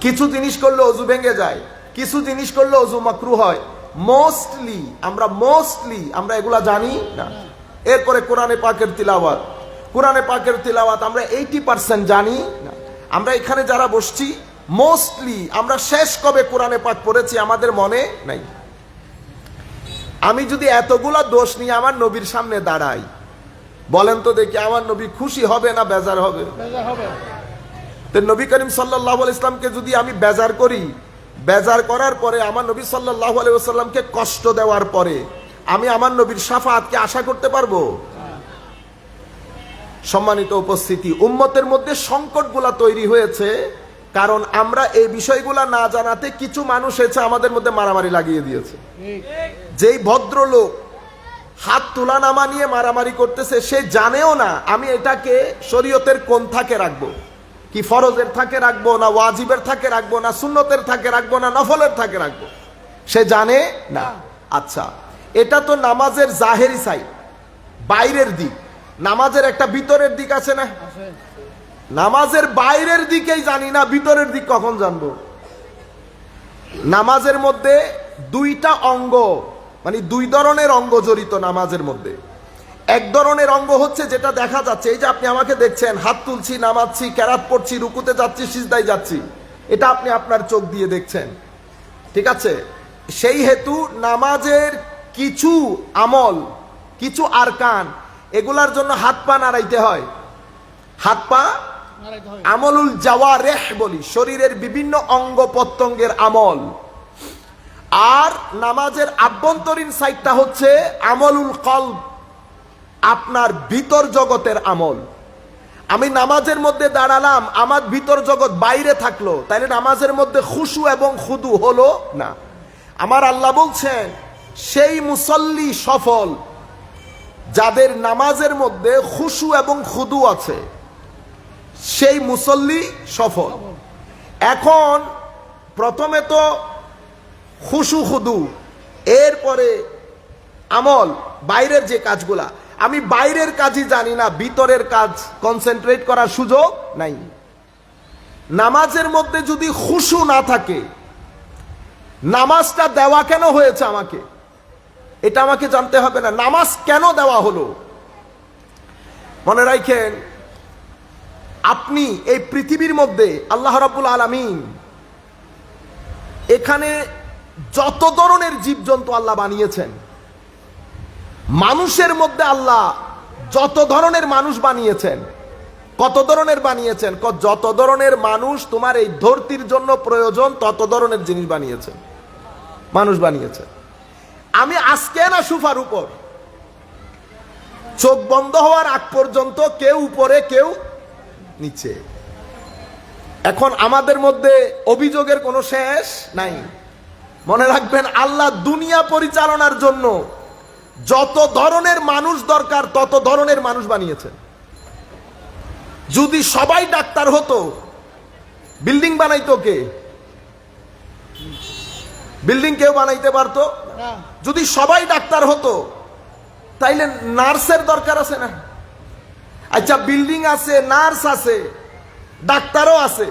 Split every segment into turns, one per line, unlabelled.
কিছু জিনিস করলে অজু ভেঙে যায়, কিছু জিনিস করলে অজু মাকরু হয়। মোস্টলি আমরা এগুলা জানি না। এরপরে কোরআনে পাকের তিলাওয়াত, আমরা 80% জানি না। আমরা এখানে যারা বসছি মোস্টলি আমরা শেষ কবে কোরআনে পাক পড়েছি আমাদের মনে নাই। আমি যদি এতগুলা দোষ নিয়ে আমার নবীর সামনে দাঁড়াই, বলেন তো দেখি আমার নবী খুশি হবে না বেজার হবে? তো নবী করিম সাল্লাল্লাহু আলাইহি ওয়াসাল্লামকে যদি আমি বেজার করি, বেজার করার পরে আমার নবী সাল্লাল্লাহু আলাইহি ওয়াসাল্লামকে কষ্ট দেওয়ার পরে আমি আমার নবীর শাফাআতকে আশা করতে পারবো? সম্মানিত উপস্থিতি, উম্মতের মধ্যে সংকটগুলা তৈরি হয়েছে কারণ আমরা এই বিষয়গুলা না জানাতে কিছু মানুষ এসে আমাদের মধ্যে মারামারি লাগিয়ে দিয়েছে। যেই ভদ্রলোক হাত তোলা নামা নিয়ে মারামারি করতেছে সে জানেও না আমি এটাকে শরীয়তের কোন থাকে রাখবো, কি ফরজের থাকে রাখবো না ওয়াজিবের থাকে রাখবো না সুন্নতের থাকে রাখবো না নফলের থাকে রাখবো, সে জানে না। আচ্ছা, এটা তো নামাজের জাহেরি সাইড, বাইরের দিক। নামাজের একটা ভিতরের দিক আছে না? নামাজের বাইরের দিকেই জানি না, ভিতরের দিক কখন জানবো? নামাজের মধ্যে দুইটা অঙ্গ, মানে দুই ধরনের অঙ্গ জড়িত নামাজের মধ্যে। এক ধরনের অঙ্গ হচ্ছে যেটা দেখা যাচ্ছে, এই যে আপনি আমাকে দেখছেন, হাত তুলছি, নামাচ্ছি, কেরাত পড়ছি, রুকুতে যাচ্ছি, সিজদায় যাচ্ছি, এটা আপনি আপনার চোখ দিয়ে দেখছেন, ঠিক আছে? সেই হেতু নামাজের কিছু আমল, কিছু আরকান, এগুলার জন্য হাত পা নাড়াইতে হয়। হাত পা আমলুল জাওয়ারিহ বলি, শরীরের বিভিন্ন অঙ্গ প্রত্যঙ্গের আমল। আর নামাজের আভ্যন্তরীণ সাইডটা হচ্ছে আমলুল কলব, আপনার ভিতর জগতের আমল। আমি নামাজের মধ্যে দাঁড়ালাম, আমার ভিতর জগৎ বাইরে থাকলো, তাইলে নামাজের মধ্যে খুশু এবং খুদু হলো না। আমার আল্লাহ বলছেন সেই মুসল্লি সফল যাদের নামাজের মধ্যে খুশু এবং খুদু আছে, সেই মুসল্লি সফল। এখন প্রথমে তো খুশু খুদু, এরপরে আমল, বাইরের যে কাজগুলা, আমি বাইরের কাজই জানি না, ভিতরের কাজ কনসেন্ট্রেট করার সুযোগ নাই। নামাজের মধ্যে যদি খুশু না থাকে, নামাজটা দেওয়া কেন হয়েছে আমাকে, এটা আমাকে জানতে হবে না? নামাজ কেন দেওয়া হলো? মনে রাখেন, আপনি এই পৃথিবীর মধ্যে আল্লাহ রাব্বুল আলামিন এখানে যত ধরনের জীবজন্তু আল্লাহ বানিয়েছেন, মানুষের মধ্যে আল্লাহ যত ধরনের মানুষ বানিয়েছেন, কত ধরনের বানিয়েছেন? যত ধরনের মানুষ তোমার এই ধরতির জন্য প্রয়োজন তত ধরনের জিনিস বানিয়েছেন, মানুষ বানিয়েছেন। আমি আজকে না সুফার উপর, চোখ বন্ধ হওয়ার আগ পর্যন্ত কেউ উপরে কেউ নিচে। এখন আমাদের মধ্যে অভিযোগের কোনো শেষ নাই। মনে রাখবেন, আল্লাহ দুনিয়া পরিচালনার জন্য যত ধরনের মানুষ দরকার তত ধরনের মানুষ বানিয়েছেন। যদি সবাই ডাক্তার হতো, বিল্ডিং বানাইতো কে? বিল্ডিং কেউ বানাইতে পারতো? যদি সবাই ডাক্তার হতো তাইলে নার্সের দরকার আছে না? আচ্ছা, বিল্ডিং আছে, নার্স আছে, ডাক্তারও আছে,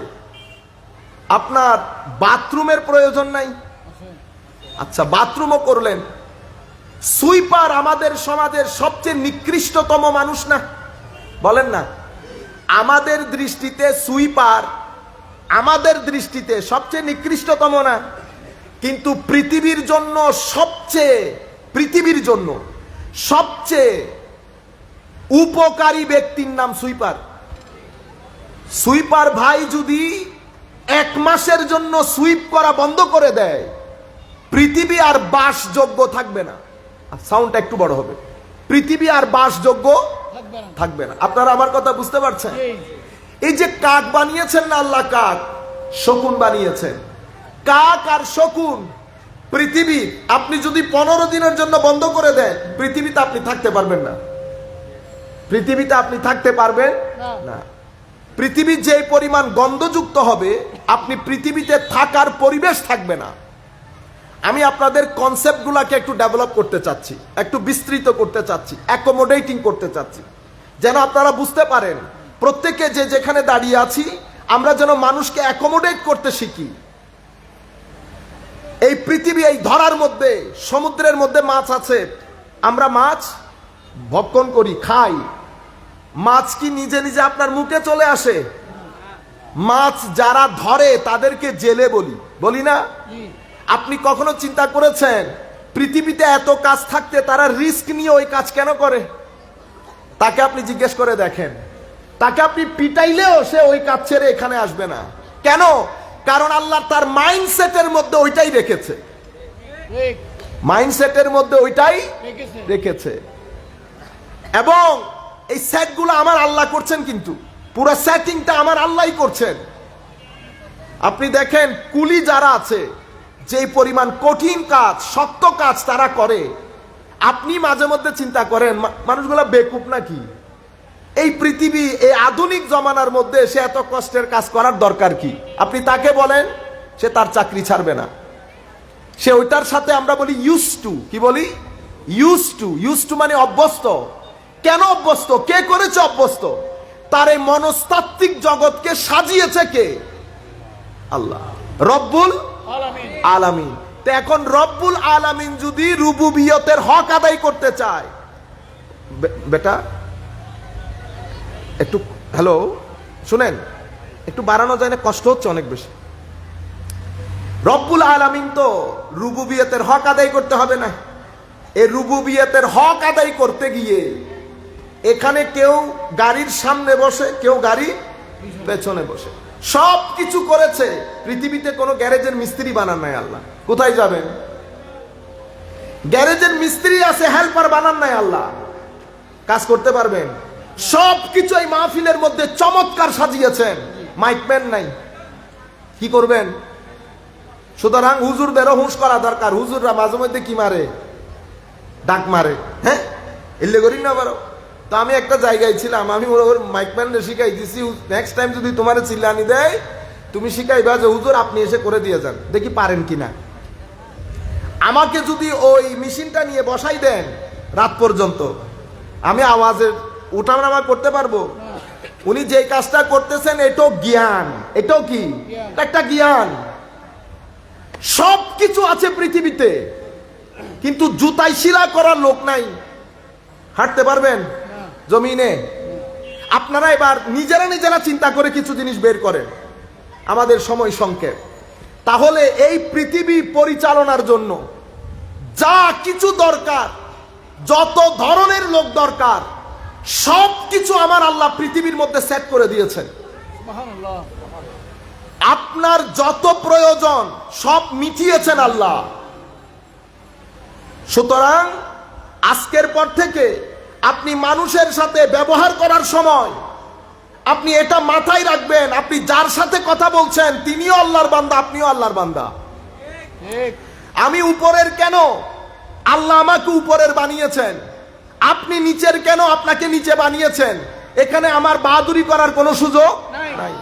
আপনার বাথরুমের প্রয়োজন নাই? আচ্ছা, বাথরুমও করলেন। সুইপার আমাদের সমাজের সবচেয়ে নিকৃষ্টতম মানুষ না? বলেন না? আমাদের দৃষ্টিতে সুইপার আমাদের দৃষ্টিতে সবচেয়ে নিকৃষ্টতম না? কিন্তু পৃথিবীর জন্য সবচেয়ে উপকারী ব্যক্তির নাম সুইপার। সুইপার ভাই যদি 1 মাসের জন্য সুইপ করা বন্ধ করে দেয়, পৃথিবী আর বাসযোগ্য থাকবে না। সাউন্ডটা একটু বড় হবে। পৃথিবী আর বাসযোগ্য থাকবে না। আপনারা আমার কথা বুঝতে পারছেন? এই যে কাক বানিয়েছেন না আল্লাহ, কাক শকুন বানিয়েছেন, কাক আর শকুন পৃথিবী আপনি যদি 15 দিনের জন্য বন্ধ করে দেন, পৃথিবীতে আপনি থাকতে পারবেন না। পৃথিবীতে আপনি থাকতে পারবেন না। পৃথিবী যে পরিমাণ গন্ধযুক্ত হবে, আপনি পৃথিবীতে থাকার পরিবেশ থাকবে না। আমি আপনাদের কনসেপ্টগুলোকে একটু ডেভেলপ করতে চাচ্ছি, একটু বিস্তৃত করতে চাচ্ছি, অ্যাকোমোডেটিং করতে চাচ্ছি, যেন আপনারা বুঝতে পারেন প্রত্যেকে যে যেখানে দাঁড়িয়ে আছি আমরা যেন মানুষকে অ্যাকোমোডেট করতে শিখি। এই পৃথিবী, এই ধরার মধ্যে, সমুদ্রের মধ্যে মাছ আছে, আমরা মাছ ভক্ষণ করি, খাই। মাছ কি নিজে নিজে আপনার মুখে চলে আসে? মাছ যারা ধরে তাদেরকে জেলে বলি না? আপনি কখনো চিন্তা করেছেন পৃথিবীতে এত কাজ থাকতে তারা রিস্ক নিয়ে ওই কাজ কেন করে? তাকে আপনি জিজ্ঞেস করে দেখেন, তাকে আপনি পিটাইলেও সে ওই কাজ ছেড়ে এখানে আসবে না। কেন? কারণ আল্লাহ তার মাইন্ডসেটের মধ্যে ওইটাই রেখেছে, মাইন্ডসেটের মধ্যে ওইটাই রেখেছে। এবং এই সেটগুলো আমার আল্লাহ করছেন, কিন্তু পুরো সেটিংটা আমার আল্লাহই করছেন। আপনি দেখেন কুলি যারা আছে, যে পরিমাণ কঠিন কাজ, শক্ত কাজ তারা করে, আপনি মাঝে মধ্যে চিন্তা করেন মানুষগুলা বেকুব নাকি? এই পৃথিবী, এই আধুনিক জমানার মধ্যে সে এত কষ্টের কাজ করার দরকার কি? আপনি তাকে বলেন, সে তার চাকরি ছাড়বে না। সে ওইটার সাথে আমরা বলি ইউজ টু। কি বলি? ইউজ টু মানে অভ্যস্ত। কেন অভ্যস্ত? কে করেছে অভ্যস্ত? তার এই মনস্তাত্ত্বিক জগৎকে সাজিয়েছে কে? আল্লাহ রব্বুল আলামিন। তো এখন রব্বুল আলামিন যদি রুবুবিয়তের হক আদায় করতে চায়, বেটা একটু হ্যালো শুনেন, একটু বাড়ানো যায় না? কষ্ট হচ্ছে অনেক বেশি। রব্বুল আলামিন তো রুবুবিয়তের হক আদায় করতে হবে না? এই রুবুবিয়তের হক আদায় করতে গিয়ে এখানে কেউ গাড়ির সামনে বসে, কেউ গাড়ি পেছনে বসে, সব কিছু করেছে। পৃথিবীতে কোনো গ্যারেজের মিস্ত্রি বানান নাই আল্লাহ। কোথায় যাবেন? গ্যারেজের মিস্ত্রি আছে, হেল্পার বানান নাই আল্লাহ। কাজ করতে পারবেন? সব কিছু এই মাহফিলের মধ্যে চমৎকার সাজিয়েছেন, মাইকম্যান নাই, কি করবেন? সুতরাং হুজুরদেরও হুঁশ করা দরকার। হুজুররা মাঝে মধ্যে কি মারে? ডাক মারে। হ্যাঁ, এলে করি না পারো। তো আমি একটা জায়গায় ছিলাম, আমি ওর মাইকম্যানরে শিখাই দিছি, নেক্সট টাইম যদি তোমার চিল্লানি দেয় তুমি শিখাইবা যে হুজুর আপনি এসে করে দিয়ে যান, দেখি পারেন কিনা। আমাকে যদি ওই মেশিনটা নিয়ে বসাই দেন রাত পর্যন্ত, আমি আওয়াজের উঠানামা করতে পারবো? উনি যে কাজটা করতেছেন এটাও জ্ঞান, এটাও কি একটা জ্ঞান। সব কিছু আছে পৃথিবীতে, কিন্তু জুতাই শিরা করার লোক নাই। হাঁটতে পারবেন জমিনে? আপনারা এবার নিজেরা চিন্তা করে কিছু জিনিস বের করেন। আমাদের সময় সংক্ষেপ। তাহলে এই পৃথিবী পরিচালনার জন্য যা কিছু দরকার, যত ধরনের লোক দরকার, সব কিছু আমার আল্লাহ পৃথিবীর মধ্যে সেট করে দিয়েছেন। আপনার যত প্রয়োজন সব মিটিয়েছেন আল্লাহ। সুতরাং আজকের পর থেকে আপনি মানুষের সাথে ব্যবহার করার সময় আপনি এটা মাথায় রাখবেন, আপনি যার সাথে কথা বলছেন তিনিও আল্লাহর বান্দা, আপনিও আল্লাহর বান্দা। আমি উপরের কেন? আল্লাহ আমাকে উপরের বানিয়েছেন। আপনি নিচের কেন? আপনাকে নিচে বানিয়েছেন। এখানে আমার বাহাদুরি করার কোনো সুযোগ নাই।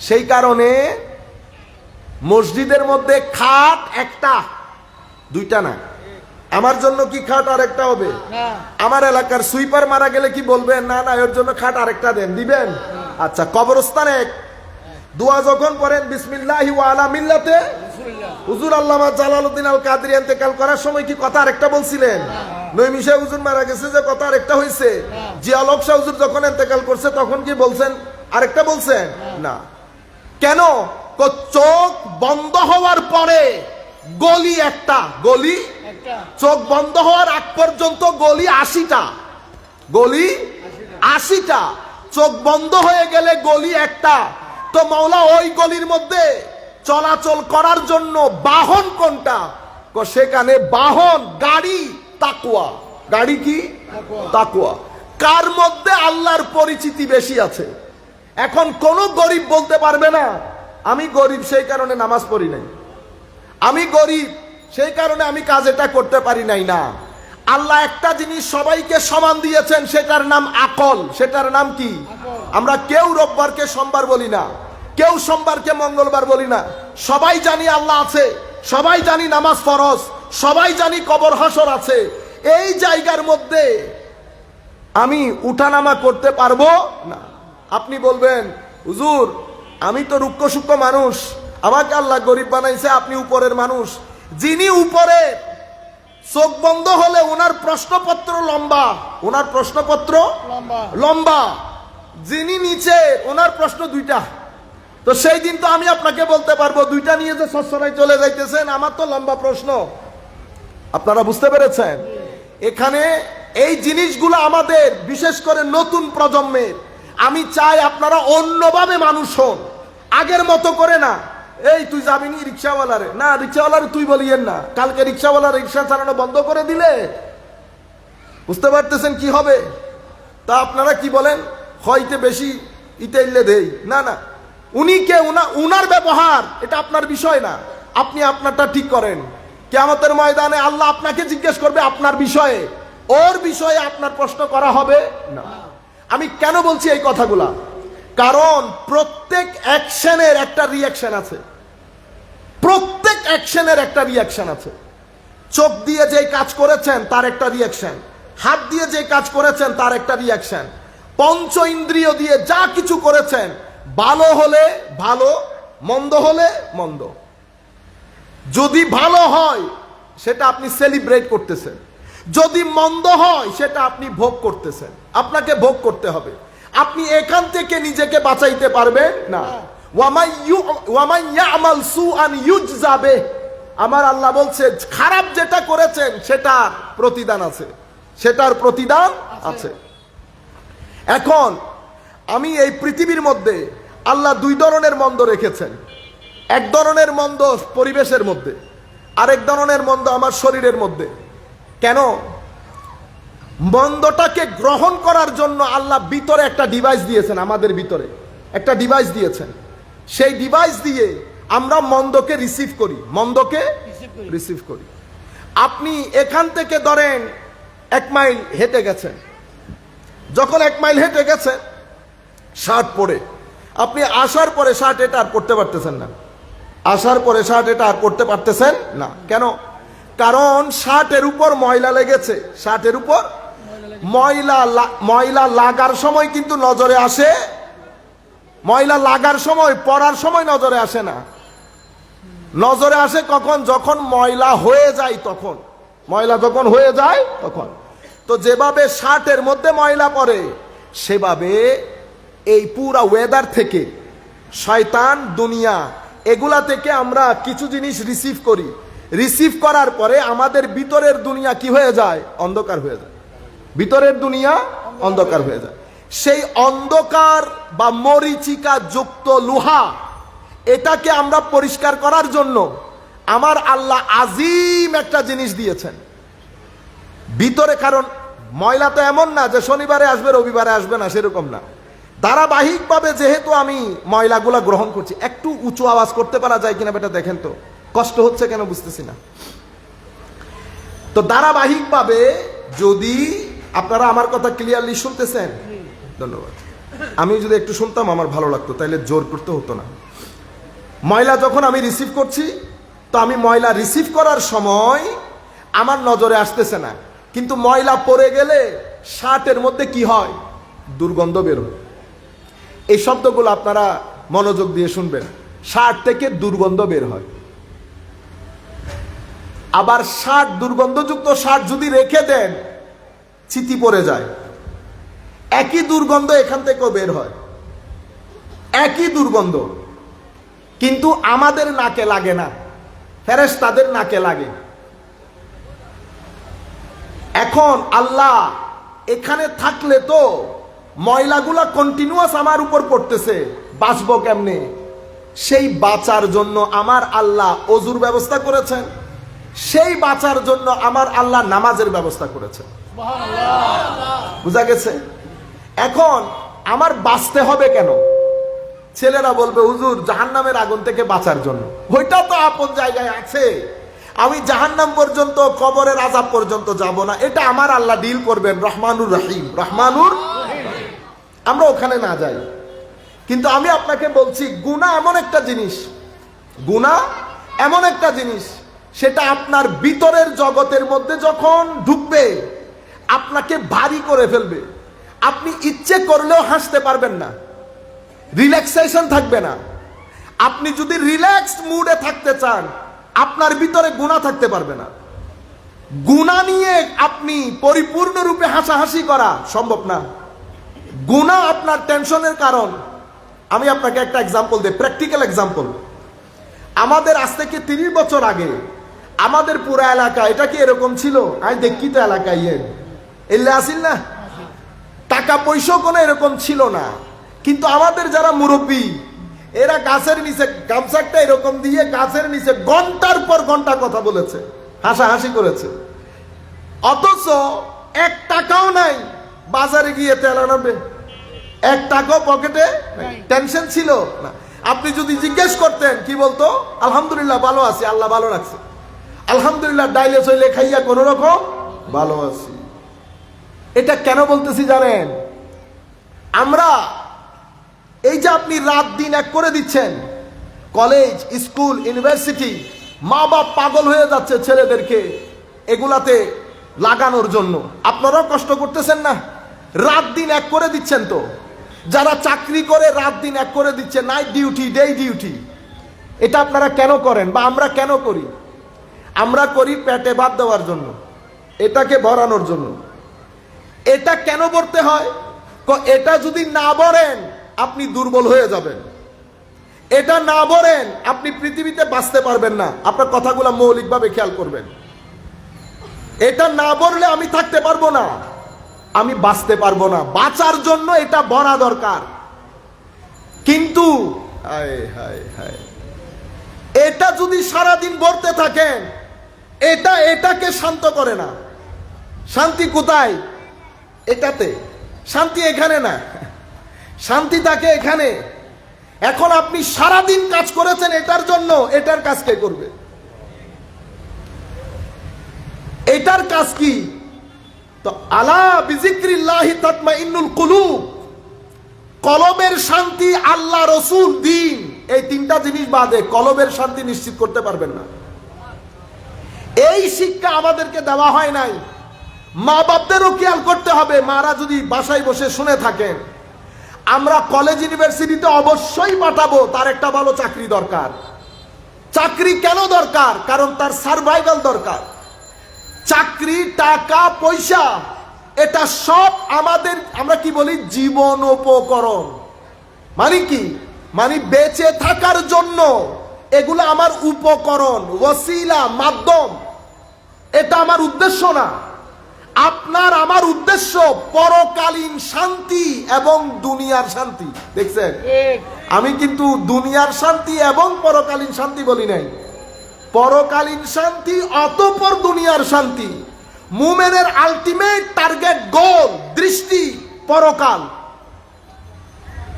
সেই কারণে মসজিদের মধ্যে খাট একটা, দুইটা না। আমার জন্য কি খাট আরেকটা হবে? আমার এলাকার সুইপার মারা গেলে কি বলবেন না না এর জন্য খাট আরেকটা দেন? দিবেন? আচ্ছা, কবরস্থানে দোয়া যখন পড়েন বিসমিল্লাহি ওয়া আলা মিল্লাতে হুজুর আল্লামা জালালউদ্দিন আল কাদরি ইন্তেকাল করার সময় কি কথা আরেকটা বলছিলেন? নঈমী শাহ হুজুর মারা গেছে যে কথা আরেকটা হইছে? জিয়া হক শাহ হুজুর যখন ইন্তেকাল করছে তখন কি বলছেন আরেকটা বলছেন? না। কেন? চোখ বন্ধ হওয়ার পরে গলি একটা, গলি চোখ বন্ধ হওয়ার আগ পর্যন্ত গলি 80টা, গলি 80টা। চোখ বন্ধ হয়ে গেলে গলি একটা। তো মাওলা ওই গলির মধ্যে চলাচল করার জন্য বাহন কোনটা? সেখানে বাহন গাড়ি তাকওয়া। গাড়ি কি? তাকওয়া। কার মধ্যে আল্লাহর পরিচিতি বেশি আছে? এখন কোন গরিব বলতে পারবে না আমি গরিব সেই কারণে নামাজ পড়ি নাই, আমি গরিব সেই কারণে আমি কাজ এটা করতে পারি নাই। না, আল্লাহ একটা জিনিস সবাইকে সমান দিয়েছেন, সেটার নাম আকল। সেটার নাম কি? আমরা কেউ রোববারকে সোমবার বলি না, কেউ সোমবারকে মঙ্গলবার বলি না। সবাই জানি আল্লাহ আছে, সবাই জানি নামাজ ফরজ, সবাই জানি কবর হাসর আছে। এই জায়গার মধ্যে আমি উঠানামা করতে পারবো না। আপনি বলবেন হুজুর আমি তো রুক্ষ সূক্ষ্ম মানুষ, আমাকে আল্লাহ গরিব বানাইছে, আপনি উপরের মানুষ। যিনি উপরে, চোখ বন্ধ হলে ওনার প্রশ্নপত্র লম্বা, ওনার প্রশ্নপত্র লম্বা। যিনি নিচে, ওনার প্রশ্ন দুইটা। তো সেই দিন তো আমি আপনাকে বলতে পারবো দুইটা নিয়ে যে সচ্ছরায় চলে যাইতেছেন, আমার তো লম্বা প্রশ্ন। আপনারা বুঝতে পেরেছেন? এখানে এই জিনিসগুলো আমাদের, বিশেষ করে নতুন প্রজন্মের, আমি চাই আপনারা অন্যভাবে মানুষ হন, আগের মতো করে না। এই তুই যাবি নি রিক্সাওয়ালারে, না রিক্সাওয়ালারে তুই বলিয়েন না, কালকে রিক্সাওয়ালা রিক্সা চালানো বন্ধ করে দিলে বুঝতে পারতেছেন কি হবে। তা আপনারা কি বলেন, হয়তো বেশি ইটাইলে দেই, না না, উনি কে, উনার ব্যবহার এটা আপনার বিষয় না, আপনি আপনারটা ঠিক করেন। কিয়ামতের ময়দানে আল্লাহ আপনাকে জিজ্ঞেস করবে আপনার বিষয়ে, ওর বিষয়ে আপনার প্রশ্ন করা হবে না। আমি কেন বলছি এই কথাগুলা, কারণ প্রত্যেক অ্যাকশনের একটা রিয়াকশন আছে, প্রত্যেক অ্যাকশনের একটা রিয়াকশন আছে। চোখ দিয়ে যে কাজ করেছেন তার একটা রিয়াকশন, হাত দিয়ে যে কাজ করেছেন তার একটা রিয়াকশন, পঞ্চ ইন্দ্রিয় দিয়ে যা কিছু করেছেন, ভালো হলে ভালো, মন্দ হলে মন্দ। যদি ভালো হয় সেটা আপনি সেলিব্রেট করতেছেন, যদি মন্দ হয় সেটা আপনি ভোগ করতেছেন, আপনাকে ভোগ করতে হবে। আপনি এখান থেকে নিজেকে বাঁচাইতে পারবেন না। আমার আল্লাহ বলছে খারাপ যেটা করেছেন সেটার প্রতিদান আছে, সেটার প্রতিদান আছে। এখন আমি এই পৃথিবীর মধ্যে আল্লাহ দুই ধরনের মন্দ রেখেছেন। এক ধরনের মন্দ পরিবেশের মধ্যে, আরেক ধরনের মন্দ আমার শরীরের মধ্যে। কেন? মন্দটাকে গ্রহণ করার জন্য আল্লাহ ভিতরে একটা ডিভাইস দিয়েছেন, আমাদের ভিতরে একটা ডিভাইস দিয়েছেন। সেই ডিভাইস দিয়ে আমরা মন্দকে রিসিভ করি, মন্দকে রিসিভ করি। আপনি এখান থেকে ধরেন 1 মাইল হেঁটে গেছেন, যখন 1 মাইল হেঁটে গেছেন শার্ট পরে, আপনি আসার পরে শার্ট এটা আর পরতে পারতেছেন না, আসার পরে শার্ট এটা আর পরতে পারতেছেন না। কেন? কারণ শার্টের উপর ময়লা লেগেছে, শার্টের উপর ময়লা লাগার সময় কিন্তু নজরে আসে, ময়লা লাগার সময়, পরার সময় নজরে আসে না। নজরে আসে কখন? যখন ময়লা হয়ে যায়, তখন ময়লা যখন হয়ে যায় তখন। তো যেভাবে শার্টের মধ্যে ময়লা পড়ে, সেভাবে এই পুরা ওয়েদার থেকে, শয়তান, দুনিয়া, এগুলা থেকে আমরা কিছু জিনিস রিসিভ করি। রিসিভ করার পরে আমাদের ভিতরের দুনিয়া কি হয়ে যায়? অন্ধকার হয়ে যায়, ভিতরের দুনিয়া অন্ধকার হয়ে যায়। সেই অন্ধকার বা মরিচিকা যুক্ত লোহা, এটাকে আমরা পরিষ্কার করার জন্য আমার আল্লাহ আজিম একটা জিনিস দিয়েছেন ভিতরে। কারণ ময়লা তো এমন না যে শনিবারে আসবে রবিবারে আসবে না, সেরকম না। ধারাবাহিকভাবে যেহেতু আমি ময়লাগুলা গ্রহণ করছি, একটু উঁচু আওয়াজ করতে পারা যায় কিনা বেটা দেখেন তো, কষ্ট হচ্ছে কেন বুঝতেছি না। তো ধারাবাহিকভাবে যদি আপনারা আমার কথা ক্লিয়ারলি শুনতেছেন, ধন্যবাদ। আমি যদি একটু শুনতাম আমার ভালো লাগতো, তাইলে জোর করতে হতো না। ময়লা যখন আমি রিসিভ করছি, তো আমি ময়লা রিসিভ করার সময় আমার নজরে আসতেছে না, কিন্তু ময়লা পড়ে গেলে শার্টের মধ্যে কি হয়? দুর্গন্ধ বের হয়। এই শব্দগুলো আপনারা মনোযোগ দিয়ে শুনবেন। শার্ট থেকে দুর্গন্ধ বের হয়। আবার শার্ট, দুর্গন্ধযুক্ত শার্ট যদি রেখে দেন, চিতি পড়ে যায়, একই দুর্গন্ধ এখান থেকেও বের হয়, একই দুর্গন্ধ, কিন্তু আমাদের নাকে লাগে না, ফেরেশতাদের নাকে লাগে। এখন আল্লাহ এখানে থাকলে তো ময়লাগুলা কন্টিনিউয়াস আমার উপর পড়তেছে, বাঁচবো কেমনে? সেই বাঁচার জন্য আমার আল্লাহ অজুর ব্যবস্থা করেছেন, সেই বাঁচার জন্য আমার আল্লাহ নামাজের ব্যবস্থা করেছেন। বুঝা গেছে? এখন আমার বাঁচতে হবে কেন? ছেলেরা বলবে হুজুর জাহান্নামের আগুন থেকে বাঁচার জন্য। ওইটা তো আপন জায়গায় আছে, আমি জাহান্নাম পর্যন্ত, কবরের আযাব পর্যন্ত যাব না, এটা আমার আল্লাহ ডিল করবেন, রহমানুর রহিম, রহমানুর, আমরা ওখানে না যাই। কিন্তু আমি আপনাকে বলছি, গুনাহ এমন একটা জিনিস, গুনাহ এমন একটা জিনিস, সেটা আপনার ভিতরের জগতের মধ্যে যখন ঢুকবে আপনাকে ভারী করে ফেলবে। আপনি ইচ্ছে করলেও হাসতে পারবেন না, রিল্যাক্সেশন থাকবে না। আপনি যদি রিল্যাক্সড মুডে থাকতে চান, আপনার ভিতরে গুনাহ থাকতে পারবে না। গুনাহ নিয়ে আপনি পরিপূর্ণরূপে হাসাহাসি করা সম্ভব না। গুনাহ আপনার টেনশনের কারণ। আমি আপনাকে একটা এক্সাম্পল দিই, প্র্যাকটিক্যাল এক্সাম্পল। আমাদের আজ থেকে 30 বছর আগে আমাদের পুরো এলাকা এটা কি এরকম ছিল? আমি দেখি তো এলাকায় এলে আসিল না, টাকা পয়সা কোনো এরকম ছিল না। কিন্তু আমাদের যারা মুরব্বী, এরা গাছের নিচে গামছাটা এরকম দিয়ে গাছের নিচে ঘন্টার পর ঘন্টা কথা বলেছে, হাসাহাসি করেছে। অথচ 1 টাকাও নাই বাজারে গিয়ে তেল আনবে, 1 টাকাও পকেটে টেনশন ছিল না। আপনি যদি জিজ্ঞেস করতেন কি বলতো? আলহামদুলিল্লাহ ভালো আছি, আল্লাহ ভালো রাখছে। আলহামদুলিল্লাহ ডাইলে চইলে খাইয়া কোন রকম ভালো আছি। এটা কেন বলতেছি জানেন? আমরা এই যে আপনি রাত দিন এক করে দিচ্ছেন, কলেজ, স্কুল, ইউনিভার্সিটি, মা বাপ পাগল হয়ে যাচ্ছে ছেলেদেরকে এগুলাতে লাগানোর জন্য। আপনারাও কষ্ট করতেছেন না? রাত দিন এক করে দিচ্ছেন তো। যারা চাকরি করে রাত দিন এক করে দিচ্ছে, নাইট ডিউটি, ডে ডিউটি। এটা আপনারা কেন করেন বা আমরা কেন করি? আমরা করি পেটে ভাত দেওয়ার জন্য, এটাকে ভরানোর জন্য। এটা কেন করতে হয়? এটা যদি না ভরেন আপনি দুর্বল হয়ে যাবেন। এটা না ভরেন আপনি পৃথিবীতে বাঁচতে পারবেন না। আপনার কথাগুলো মৌলিকভাবে খেয়াল করবেন। এটা না ভরলে আমি থাকতে পারবো না, আমি বাঁচতে পারবো না। বাঁচার জন্য এটা ভরা দরকার। কিন্তু এটা যদি সারাদিন ভরতে থাকেন, এটাকে শান্ত করে না। শান্তি কোথায়? এটাতে শান্তি এখানে না, শান্তি থাকে এখানে। এখন আপনি সারাদিন কাজ করেছেন এটার জন্য, এটার কাজ কে করবে? এটার কাজ কি? তো আলা বিজিক্রিল্লাহি তাতমাইন্নুল কুলুব, কলবের শান্তি, আল্লাহ, রসুল, দ্বীন, এই 3টা জিনিস বাদে কলবের শান্তি নিশ্চিত করতে পারবেন না। এই শিক্ষা আমাদেরকে দেওয়া হয় নাই। মা বাপদেরও খেয়াল করতে হবে। মারা যদি বাসায় বসে শুনে থাকেন, আমরা কলেজ ইউনিভার্সিটিতে অবশ্যই পাঠাবো, তার একটা ভালো চাকরি দরকার। চাকরি কেন দরকার? কারণ তার সার্ভাইভাল দরকার। চাকরি, টাকা, পয়সা, এটা সব আমাদের, আমরা কি বলি, জীবন উপকরণ। মানে কি? মানে বেঁচে থাকার জন্য এগুলো আমার উপকরণ, ওসিলা, মাধ্যম। এটা আমার উদ্দেশ্য না। আপনার আমার উদ্দেশ্য পরকালীন শান্তি এবং দুনিয়ার শান্তি। দেখছেন, আমি কিন্তু দুনিয়ার শান্তি এবং পরকালীন শান্তি বলি নাই। পরকালীন শান্তি অতঃপর দুনিয়ার শান্তি। মুমিনের আলটিমেট টার্গেট, গোল, দৃষ্টি পরকাল।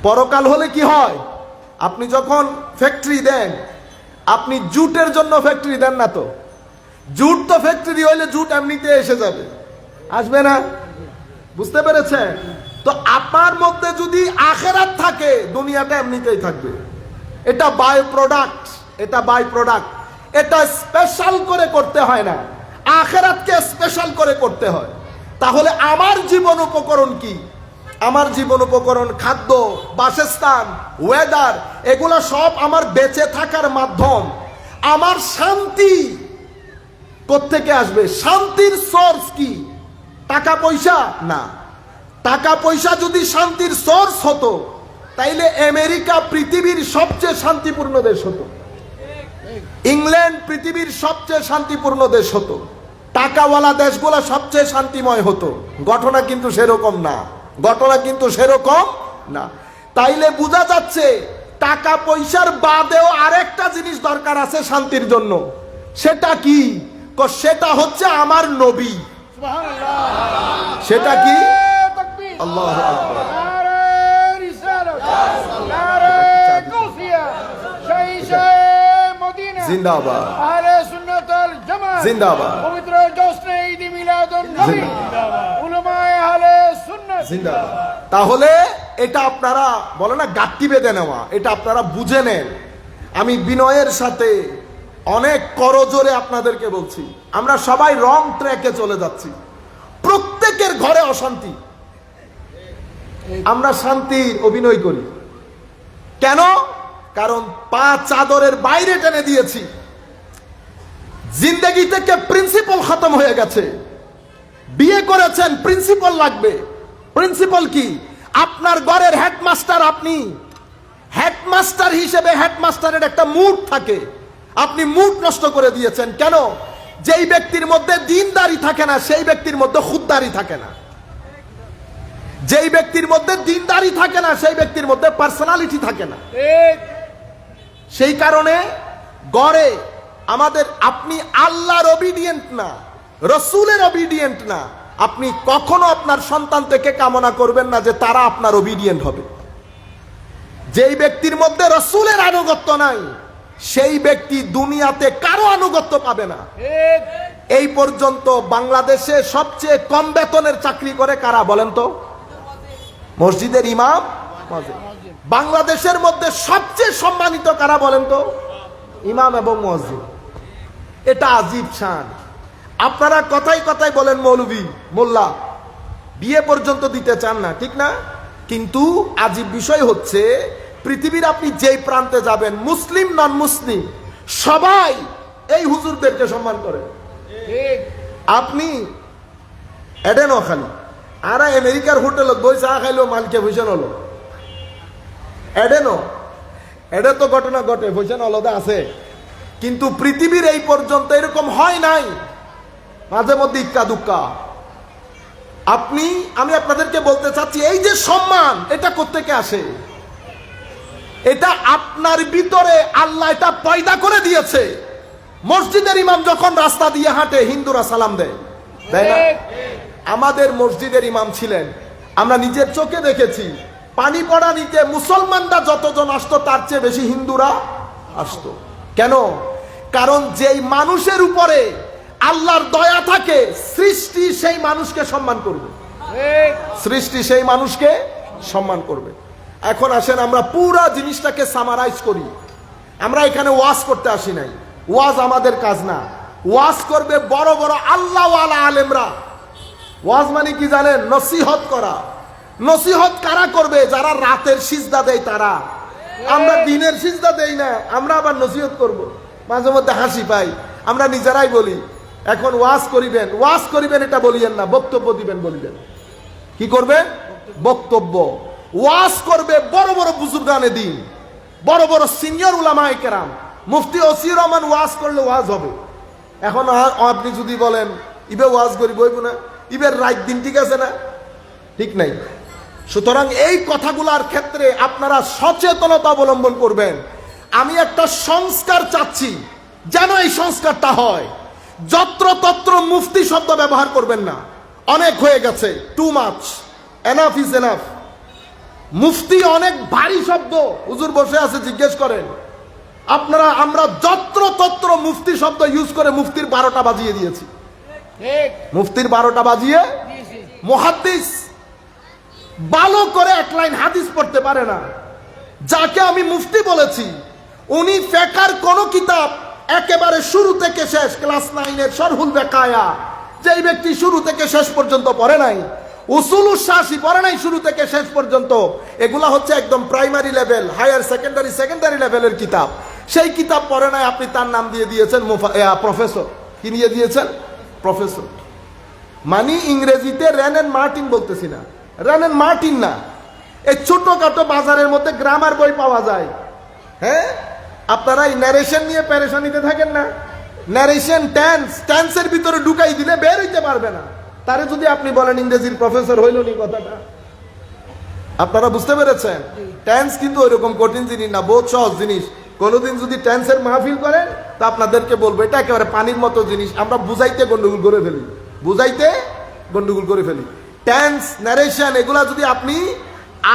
পরকাল হলে কি হয়? আপনি যখন ফ্যাক্টরি দেন, আপনি জুটের জন্য ফ্যাক্টরি দেন না তো। জুট তো ফ্যাক্টরি হইলে জুট এমনিতে এসে যাবে, আসবে না? বুঝতে পেরেছেন? তো আপনার মধ্যে যদি আখেরাত থাকে, দুনিয়াটা এমনিতেই থাকবে। এটা বাই প্রোডাক্ট, এটা বাই প্রোডাক্ট। এটা স্পেশাল করে করতে হয় না, আখেরাতকে স্পেশাল করে করতে হয়। তাহলে আমার জীবন উপকরণ কি? আমার জীবন উপকরণ খাদ্য, বাসস্থান, ওয়েদার, এগুলা সব আমার বেঁচে থাকার মাধ্যম। আমার শান্তি কোত্থেকে আসবে? শান্তির সোর্স কি? টাকা পয়সা না। টাকা পয়সা যদি শান্তির সোর্স হতো, তাইলে আমেরিকা পৃথিবীর সবচেয়ে শান্তিপূর্ণ দেশ হতো, ইংল্যান্ড পৃথিবীর সবচেয়ে শান্তিপূর্ণ দেশ হতো, টাকাওয়ালা দেশগুলো সবচেয়ে শান্তিময় হতো। ঘটনা কিন্তু সেরকম না, ঘটনা কিন্তু সেরকম না। তাইলে বোঝা যাচ্ছে টাকা পয়সার বাদেও আরেকটা জিনিস দরকার আছে শান্তির জন্য। সেটা কি? সেটা হচ্ছে আমার নবী। সেটা কি? আল্লাহু আকবার। জিন্দাবাদ, জিন্দাবাদ, পবিত্র জশ্নে ঈদ মিলাদুন নবী, উলামায়ে আহলে সুন্নাত জিন্দাবাদ। তাহলে এটা আপনারা বলে না গাঁটটি বেঁধে নেওয়া, এটা আপনারা বুঝে নেন। আমি বিনয়ের সাথে অনেক করজোরে আপনাদেরকে বলছি, আমরা সবাই রং ট্র্যাকে চলে যাচ্ছি। প্রত্যেকের ঘরে অশান্তি, আমরা শান্তির অভিনয় করি। কেন? কারণ পা চাদরের বাইরে টেনে দিয়েছি। জিন্দেগি থেকে প্রিন্সিপাল খতম হয়ে গেছে। বিয়ে করেছেন, প্রিন্সিপাল লাগবে। প্রিন্সিপাল কি? আপনার ঘরের হেডমাস্টার। আপনি হেডমাস্টার হিসেবে হেডমাস্টারের একটা মুড থাকে, আপনি মুড নষ্ট করে দিয়েছেন। কেন? যেই ব্যক্তির মধ্যে দিনদারি থাকে না সেই ব্যক্তির মধ্যে খুদদারি থাকে না। যেই ব্যক্তির মধ্যে দিনদারি থাকে না সেই ব্যক্তির মধ্যে পার্সোনালিটি থাকে না। সেই কারণে গড়ে আমাদের, আপনি আল্লাহর অবিডিয়েন্ট না, রসুলের অবিডিয়েন্ট না, আপনি কখনো আপনার সন্তান থেকে কামনা করবেন না যে তারা আপনার অবিডিয়েন্ট হবে। যেই ব্যক্তির মধ্যে রসুলের আনুগত্য নাই সেই ব্যক্তি দুনিয়াতে কারো আনুগত্য পাবে না। এই পর্যন্ত বাংলাদেশে সবচেয়ে কম বেতনের চাকরি করে কারা বলেন তো? মসজিদের ইমাম। বাংলাদেশের মধ্যে সবচেয়ে সম্মানিত কারা বলেন তো? ইমাম এবং মসজিদ। এটা আজীব শান। আপনারা কথায় কথায় বলেন মৌলভী, মোল্লা, বিয়ে পর্যন্ত দিতে চান না, ঠিক না? কিন্তু আজীব বিষয় হচ্ছে পৃথিবীর আপনি যেই প্রান্তে যাবেন, মুসলিম নন মুসলিম সবাই এই হুজুরদেরকে সম্মান করে। আপনি এডেন খালি আর আমেরিকার হোটেলত বই চা খাইলো মালিকে ভূষণ হলো এডেনো, এটা তো ঘটনা ঘটে, ভূষণ আলাদা আছে, কিন্তু পৃথিবীর এই পর্যন্ত এরকম হয় নাই। মাঝে মধ্যে ইক্কা দুক্কা। আমি আপনাদেরকে বলতে চাচ্ছি, এই যে সম্মান, এটা কোত্থেকে আসে? এটা আপনার ভিতরে আল্লাহ এটা পয়দা করে দিয়েছে। মসজিদের ইমাম যখন রাস্তা দিয়ে হাঁটে হিন্দুরা সালাম দেয়, তাই না? আমাদের মসজিদের ইমাম ছিলেন, আমরা নিজের চোখে দেখেছি, পানি পড়া নিতে মুসলমানরা যতজন আসতো তার চেয়ে বেশি হিন্দুরা আসতো। কেন? কারণ যেই মানুষের উপরে আল্লাহর দয়া থাকে, সৃষ্টি সেই মানুষকে সম্মান করবে। সৃষ্টি সেই মানুষকে সম্মান করবে। এখন আসেন আমরা পুরা জিনিসটাকে সামারাইজ করি। আমরা এখানে ওয়াজ করতে আসি নাই, ওয়াজ আমাদের কাজ না। ওয়াজ করবে বড় বড় আল্লাহওয়ালা আলেমরা। ওয়াজ মানে কি জানেন? নসিহত করা। নসিহত কারা করবে? যারা রাতের সিজদা দেয় তারা। আমরা দিনের সিজদা দেই না, আমরা আবার নসিহত করব। মাঝে মধ্যে হাসি পাই, আমরা নিজেরাই বলি এখন ওয়াজ করিবেন, ওয়াজ করিবেন এটা বলিয়েন না, বক্তব্য দিবেন বলিবেন। কি করবে? বক্তব্য। ওয়াজ করবে বড় বড় বুজুর্গানে দিন, বড় বড় সিনিয়র উলামায়ে কেরাম। মুফতি ওসির রহমান ওয়াজ করলে ওয়াজ হবে। এখন আপনি যদি বলেন ইবে ওয়াজ করি বইব না, ইবের রাত দিন ঠিক আছে না? ঠিক নাই। সুতরাং এই কথাগুলোর ক্ষেত্রে আপনারা সচেতনতা অবলম্বন করবেন। আমি একটা সংস্কার চাচ্ছি, যেন এই সংস্কারটা হয়। যত্রতত্র মুফতি শব্দ ব্যবহার করবেন না, অনেক হয়ে গেছে, too much, enough is enough. মুফতি অনেক ভারী শব্দ, হুজুর বসে আছে জিজ্ঞেস করেন। আমরা যত্রতত্র মুফতি শব্দ ইউজ করে মুফতির 12টা বাজিয়ে দিয়েছি। মুফতির 12টা বাজিয়ে মুহাদ্দিস ভালো করে এক লাইন হাদিস পড়তে পারে না। যাকে আমি মুফতি বলেছি উনি ফিকহের কোন কিতাব একেবারে শুরু থেকে শেষ, ক্লাস 9-এর শরহুল বেকায়া, যেই ব্যক্তি শুরু থেকে শেষ পর্যন্ত পড়ে নাই, উসুলুস শাসি পড়ে নাই শুরু থেকে শেষ পর্যন্ত, এগুলা হচ্ছে একদম প্রাইমারি লেভেল, হায়ার সেকেন্ডারি লেভেলের কিতাব। সেই কিতাব পড়ে নাই, আপনি তার নাম দিয়ে দিয়েছেন প্রফেসর। কি নিয়ে দিয়েছেন? প্রফেসর। মানে ইংরেজিতে রেন এন্ড মার্টিন বলতেছি না, রেন এন্ড মার্টিন না, এই ছোটখাটো বাজারের মধ্যে গ্রামার বই পাওয়া যায়। হ্যাঁ, আপনারা এই ন্যারেশন নিয়ে পেরেশানিতে থাকেন না। ন্যারেশন টেন্সের ভিতরে ঢুকাই দিলে বের হইতে পারবে না। তারে যদি আপনি বলেন ইংরেজির প্রফেসর হইল নি কথাটা, আপনারা বুঝতে পেরেছেন? টেন্স কিন্তু ওইরকম কঠিন জিনিস না, বহুত সহজ জিনিস। কোনোদিন যদি টেন্সের মাহফিল করেন তা আপনাদেরকে বলবো এটা একেবারে পানির মতো জিনিস। আমরা বুঝাইতে গন্ডগোল করে ফেলি। টেন্স, ন্যারেশন এগুলা যদি আপনি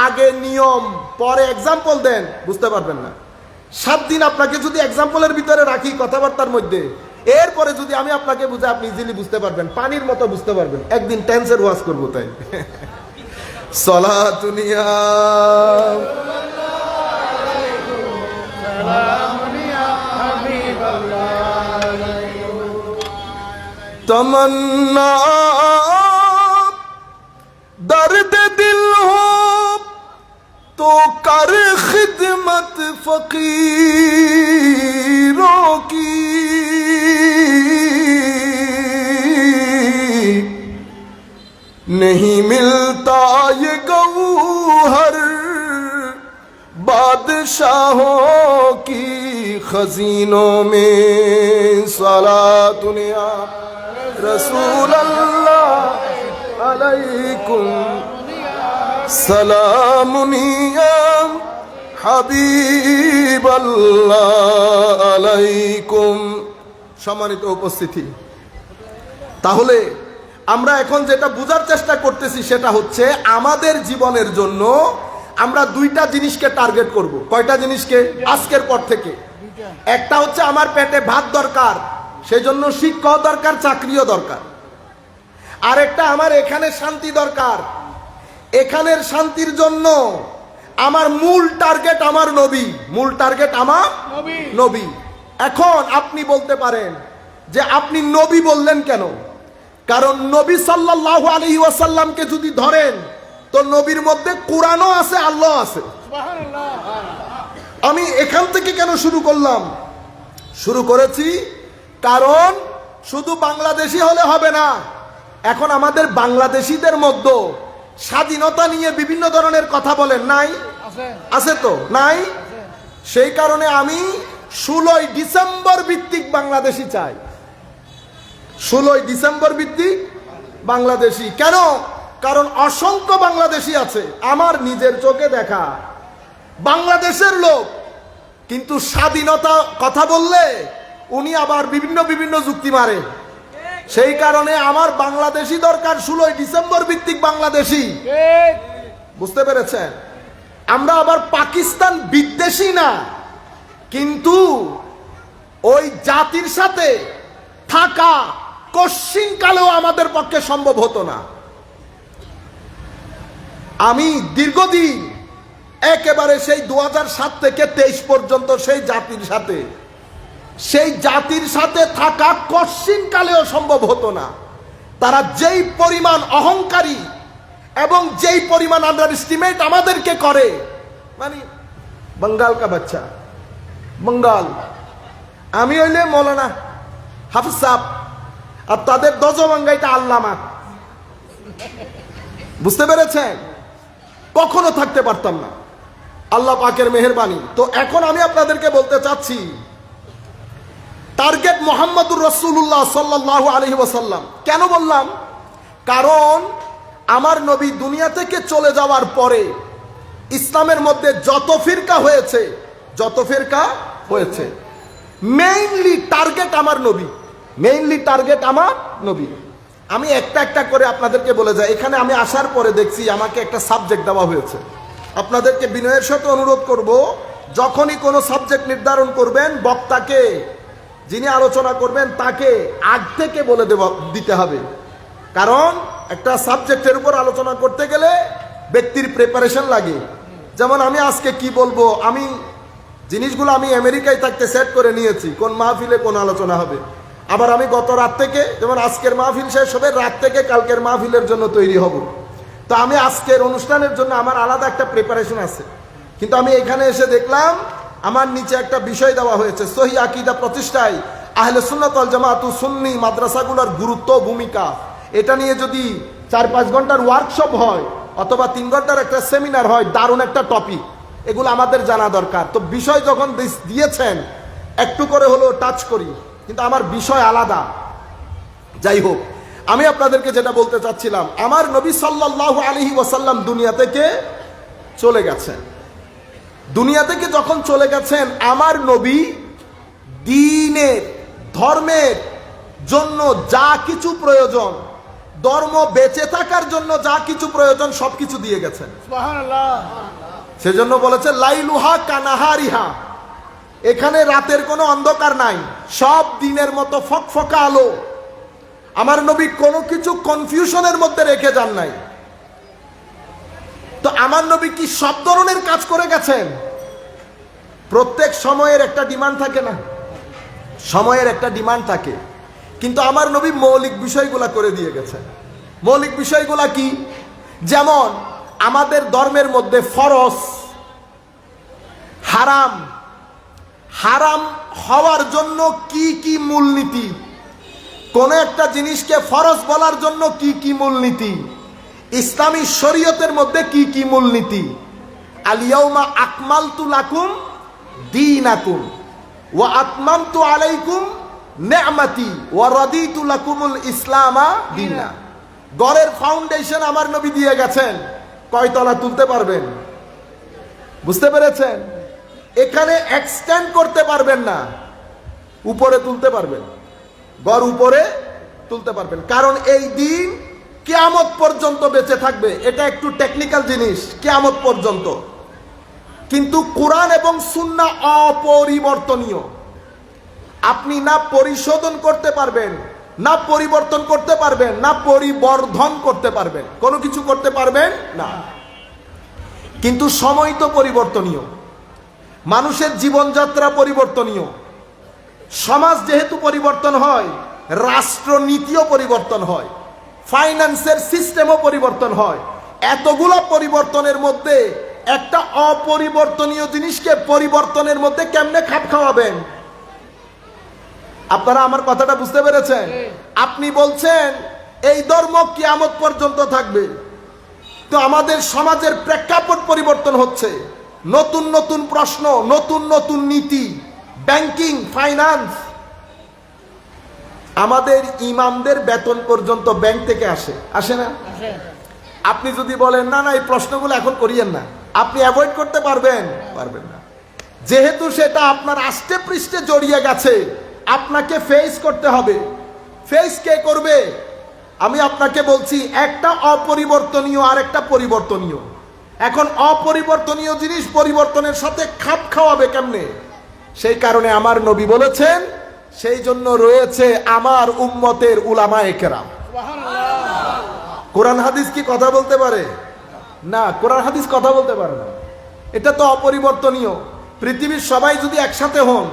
আগে নিয়ম পরে এক্সাম্পল দেন বুঝতে পারবেন না। 7 দিন আপনাকে যদি এক্সাম্পলের ভিতরে রাখি কথাবার্তার মধ্যে, এরপরে যদি আমি আপনাকে বুঝাই আপনি ইজিলি বুঝতে পারবেন, পানির মতো বুঝতে পারবেন। একদিন টেন্সের ওয়াজ করবো তাই। সালাতুনিয়া तमन्ना दर्द दिल हो तो कर खिदमत खिदमत फकीरों की नहीं मिलता ये गौहर बादशाहों की खजीनों में सलातुन या रसूल अल्लाह अलैकुम सलामुन या হাবিব আল্লাহ আলাইকুম। সম্মানিত উপস্থিতি, তাহলে আমরা এখন যেটা বোঝার চেষ্টা করতেছি সেটা হচ্ছে আমাদের জীবনের জন্য আমরা দুইটা জিনিসকে টার্গেট করব। কয়টা জিনিসকে? আজকের পর থেকে একটা হচ্ছে আমার পেটে ভাত দরকার, সেই জন্য শিক্ষাও দরকার, চাকরিও দরকার। আরেকটা আমার এখানে শান্তি দরকার, এখানের শান্তির জন্য আমার মূল টার্গেট আমার নবী, মূল টার্গেট আমার নবী। এখন আপনি বলতে পারেন যে আপনি নবী বললেন কেন? কারণ নবী সাল্লাল্লাহু আলাইহি ওয়াসাল্লামকে যদি ধরেন তো নবীর মধ্যে কোরআনও আছে, আল্লাহ আছে। আমি এখান থেকে কেন শুরু করলাম? শুরু করেছি কারণ শুধু বাংলাদেশি হলে হবে না। এখন আমাদের বাংলাদেশিদের মধ্যে স্বাধীনতা নিয়ে বিভিন্ন ধরনের কথা বলেন, নাই? আছে তো, নাই? সেই কারণে আমি 16 ডিসেম্বর ভিত্তিক বাংলাদেশি চাই। 16 ডিসেম্বর ভিত্তিক বাংলাদেশি কেন? কারণ অসংখ্য বাংলাদেশি আছে আমার নিজের চোখে দেখা, বাংলাদেশের লোক, কিন্তু স্বাধীনতা কথা বললে উনি আবার বিভিন্ন যুক্তি মারে। সেই কারণে আমার বাংলাদেশি দরকার, 16 ডিসেম্বর ভিত্তিক বাংলাদেশি। বুঝতে পেরেছেন? আমরা আবার পাকিস্তান বিদ্বেষী না, কিন্তু ওই জাতির সাথে থাকা কশ্চিনকালেও আমাদের পক্ষে সম্ভব হতো না। আমি দীর্ঘদিন একেবারে সেই 2007 থেকে 23 পর্যন্ত সেই জাতির সাথে থাকা কশ্চিনকালেও সম্ভব হতো না। তারা যেই পরিমাণ অহংকারী এবং যেই পরিমাণ আন্ডার এস্টিমেট আমাদেরকে করে, মানে বঙ্গাল কা বাচ্চা, বঙ্গাল। আমি হইলে মৌলানা হাফিজ সাহেব, আর তাদের দজবাঙ্গাইটা আল্লামা। বুঝতে পেরেছেন? কখনো থাকতে পারতাম না, আল্লাহ পাকের মেহেরবানি। তো এখন আমি আপনাদেরকে বলতে চাচ্ছি টার্গেট মুহাম্মদুর রাসূলুল্লাহ সাল্লাল্লাহু আলাইহি ওয়াসাল্লাম। কেন বললাম? কারণ আমার নবী দুনিয়া থেকে চলে যাওয়ার পরে ইসলামের মধ্যে যত ফিরকা হয়েছে মেইনলি টার্গেট আমার নবী, আমি একটা করে আপনাদেরকে বলে যাই। এখানে আমি আসার পরে দেখছি আমাকে একটা সাবজেক্ট দেওয়া হয়েছে। আপনাদেরকে বিনয়ের সাথে অনুরোধ করব, যখনই কোনো সাবজেক্ট নির্ধারণ করবেন, বক্তাকে, যিনি আলোচনা করবেন তাকে আগ থেকে বলে দিতে হবে। কারণ একটা সাবজেক্টের উপর আলোচনা করতে গেলে ব্যক্তির প্রিপারেশন লাগে। যেমন আমি আজকে কি বলবো, আমি জিনিসগুলো আমি আমেরিকায় থাকতে সেট করে নিয়েছি, কোন মাহফিলে কোন আলোচনা হবে। আবার আমি গত রাত থেকে, যেমন আজকের মাহফিল শেষ হবে, রাত থেকে কালকের মাহফিলের জন্য তৈরি হব। তো আমি আজকের অনুষ্ঠানের জন্য আমার আলাদা একটা প্রিপারেশন আছে। কিন্তু আমি এখানে এসে দেখলাম আমার নিচে একটা বিষয় দেওয়া হয়েছে, সহি আকীদা প্রতিষ্ঠায় আহলে সুন্নাত ওয়াল জামাত ও সুন্নি মাদ্রাসাগুলোর গুরুত্ব ভূমিকা। এটা নিয়ে যদি 4-5 ঘন্টার ওয়ার্কশপ হয় অথবা 3 ঘন্টার একটা সেমিনার হয়, দারুণ একটা টপিক, এগুলো আমাদের জানা দরকার। তো বিষয় যখন দিয়েছেন একটু করে হলেও টাচ করি, কিন্তু আমার বিষয় আলাদা। যাই হোক, আমি আপনাদেরকে যেটা বলতে চাচ্ছিলাম, আমার নবী সাল্লাল্লাহু আলাইহি ওয়াসাল্লাম দুনিয়া থেকে চলে গেছেন। দুনিয়া থেকে যখন চলে গেছেন, আমার নবী দ্বীনের, ধর্মের জন্য যা কিছু প্রয়োজন, ধর্ম বেঁচে থাকার জন্য যা কিছু প্রয়োজন সবকিছু দিয়ে গেছেন। সুবহানাল্লাহ। সেজন্য বলেছে লাইলুহা কানাহারিহা, এখানে রাতের কোনো অন্ধকার নাই, সব দিনের মতো ফকফকা আলো। আমার নবী কোনো কিছু কনফিউশনের মধ্যে রেখে যান নাই। তো আমার নবী কি সব ধরনের কাজ করে গেছেন? প্রত্যেক সময়ের একটা ডিমান্ড থাকে না, সময়ের একটা ডিমান্ড থাকে, কিন্তু আমার নবী মৌলিক বিষয়গুলা করে দিয়ে গেছেন। মৌলিক বিষয়গুলা কি? যেমন আমাদের ধর্মের মধ্যে ফরজ, হারাম, হারাম হওয়ার জন্য কি কি মূলনীতি, কোন একটা জিনিসকে ফরজ বলার জন্য কি কি মূলনীতি, ইসলামী শরীয়তের মধ্যে কি কি মূলনীতি। আল ইয়াউমা আকমালতু লাকুম দীনাকুম ওয়া আতমামতু আলাইকুম নি'মাতি ওয়া রাদিতু লাকুমুল ইসলামা দীনা। ঘরের ফাউন্ডেশন আমার নবী দিয়ে গেছেন, কয়তলা তুলতে পারবেন? বুঝতে পেরেছেন? এখানে এক্সটেন্ড করতে পারবেন না, উপরে তুলতে পারবেন, ঘর উপরে তুলতে পারবেন, কারণ এই দিন কিয়ামত পর্যন্ত বেঁচে থাকবে। এটা একটু টেকনিক্যাল জিনিস, কিয়ামত পর্যন্ত। কিন্তু কোরআন এবং সুন্নাহ অপরিবর্তনীয়। আপনি না পরিশোধন করতে পারবেন, না পরিবর্তন করতে পারবেন, না পরিবর্ধন করতে পারবেন, কোনো কিছু করতে পারবেন না। কিন্তু সময় তো পরিবর্তনীয়, মানুষের জীবনযাত্রা পরিবর্তনীয়, সমাজ যেহেতু পরিবর্তন হয়, রাষ্ট্রনীতিও পরিবর্তন হয়, ফাইন্যান্সের সিস্টেমও পরিবর্তন হয়। এতগুলো পরিবর্তনের মধ্যে একটা অপরিবর্তনীয় জিনিসকে পরিবর্তনের মধ্যে কেমনে খাপ খাওয়াবেন? আপনারা আমার কথাটা বুঝতে পেরেছেন? আপনি বলছেন এই ধর্ম কিয়ামত পর্যন্ত থাকবে, তো আমাদের সমাজের প্রেক্ষাপট পরিবর্তন হচ্ছে, নতুন নতুন প্রশ্ন, নতুন নতুন নীতি, ব্যাংকিং, ফাইন্যান্স। আমাদের ইমামদের বেতন পর্যন্ত ব্যাংক থেকে আসে, আসে না? আপনি যদি বলেন না না এই প্রশ্নগুলো এখন করিয়েন না, আপনি অ্যাভয়েড করতে পারবেন? পারবেন না। যেহেতু সেটা আপনার আষ্টে পৃষ্ঠে জড়িয়ে গেছে, আপনাকে ফেস করতে হবে। ফেস কে করবে? আমি আপনাকে বলছি, একটা অপরিবর্তনীয় আর একটা পরিবর্তনীয়। এখন অপরিবর্তনীয় জিনিস পরিবর্তনের সাথে খাপ খাওয়াবে কেমনে? সেই কারণে আমার নবী বলেছেন, সেই জন্য রয়েছে আমার উম্মতের উলামায়ে কেরাম। কোরআন হাদিস কি কথা বলতে পারে? না, কোরআন হাদিস কথা বলতে পারে না। এটা তো অপরিবর্তনীয়। পৃথিবীর সবাই যদি একসাথে হন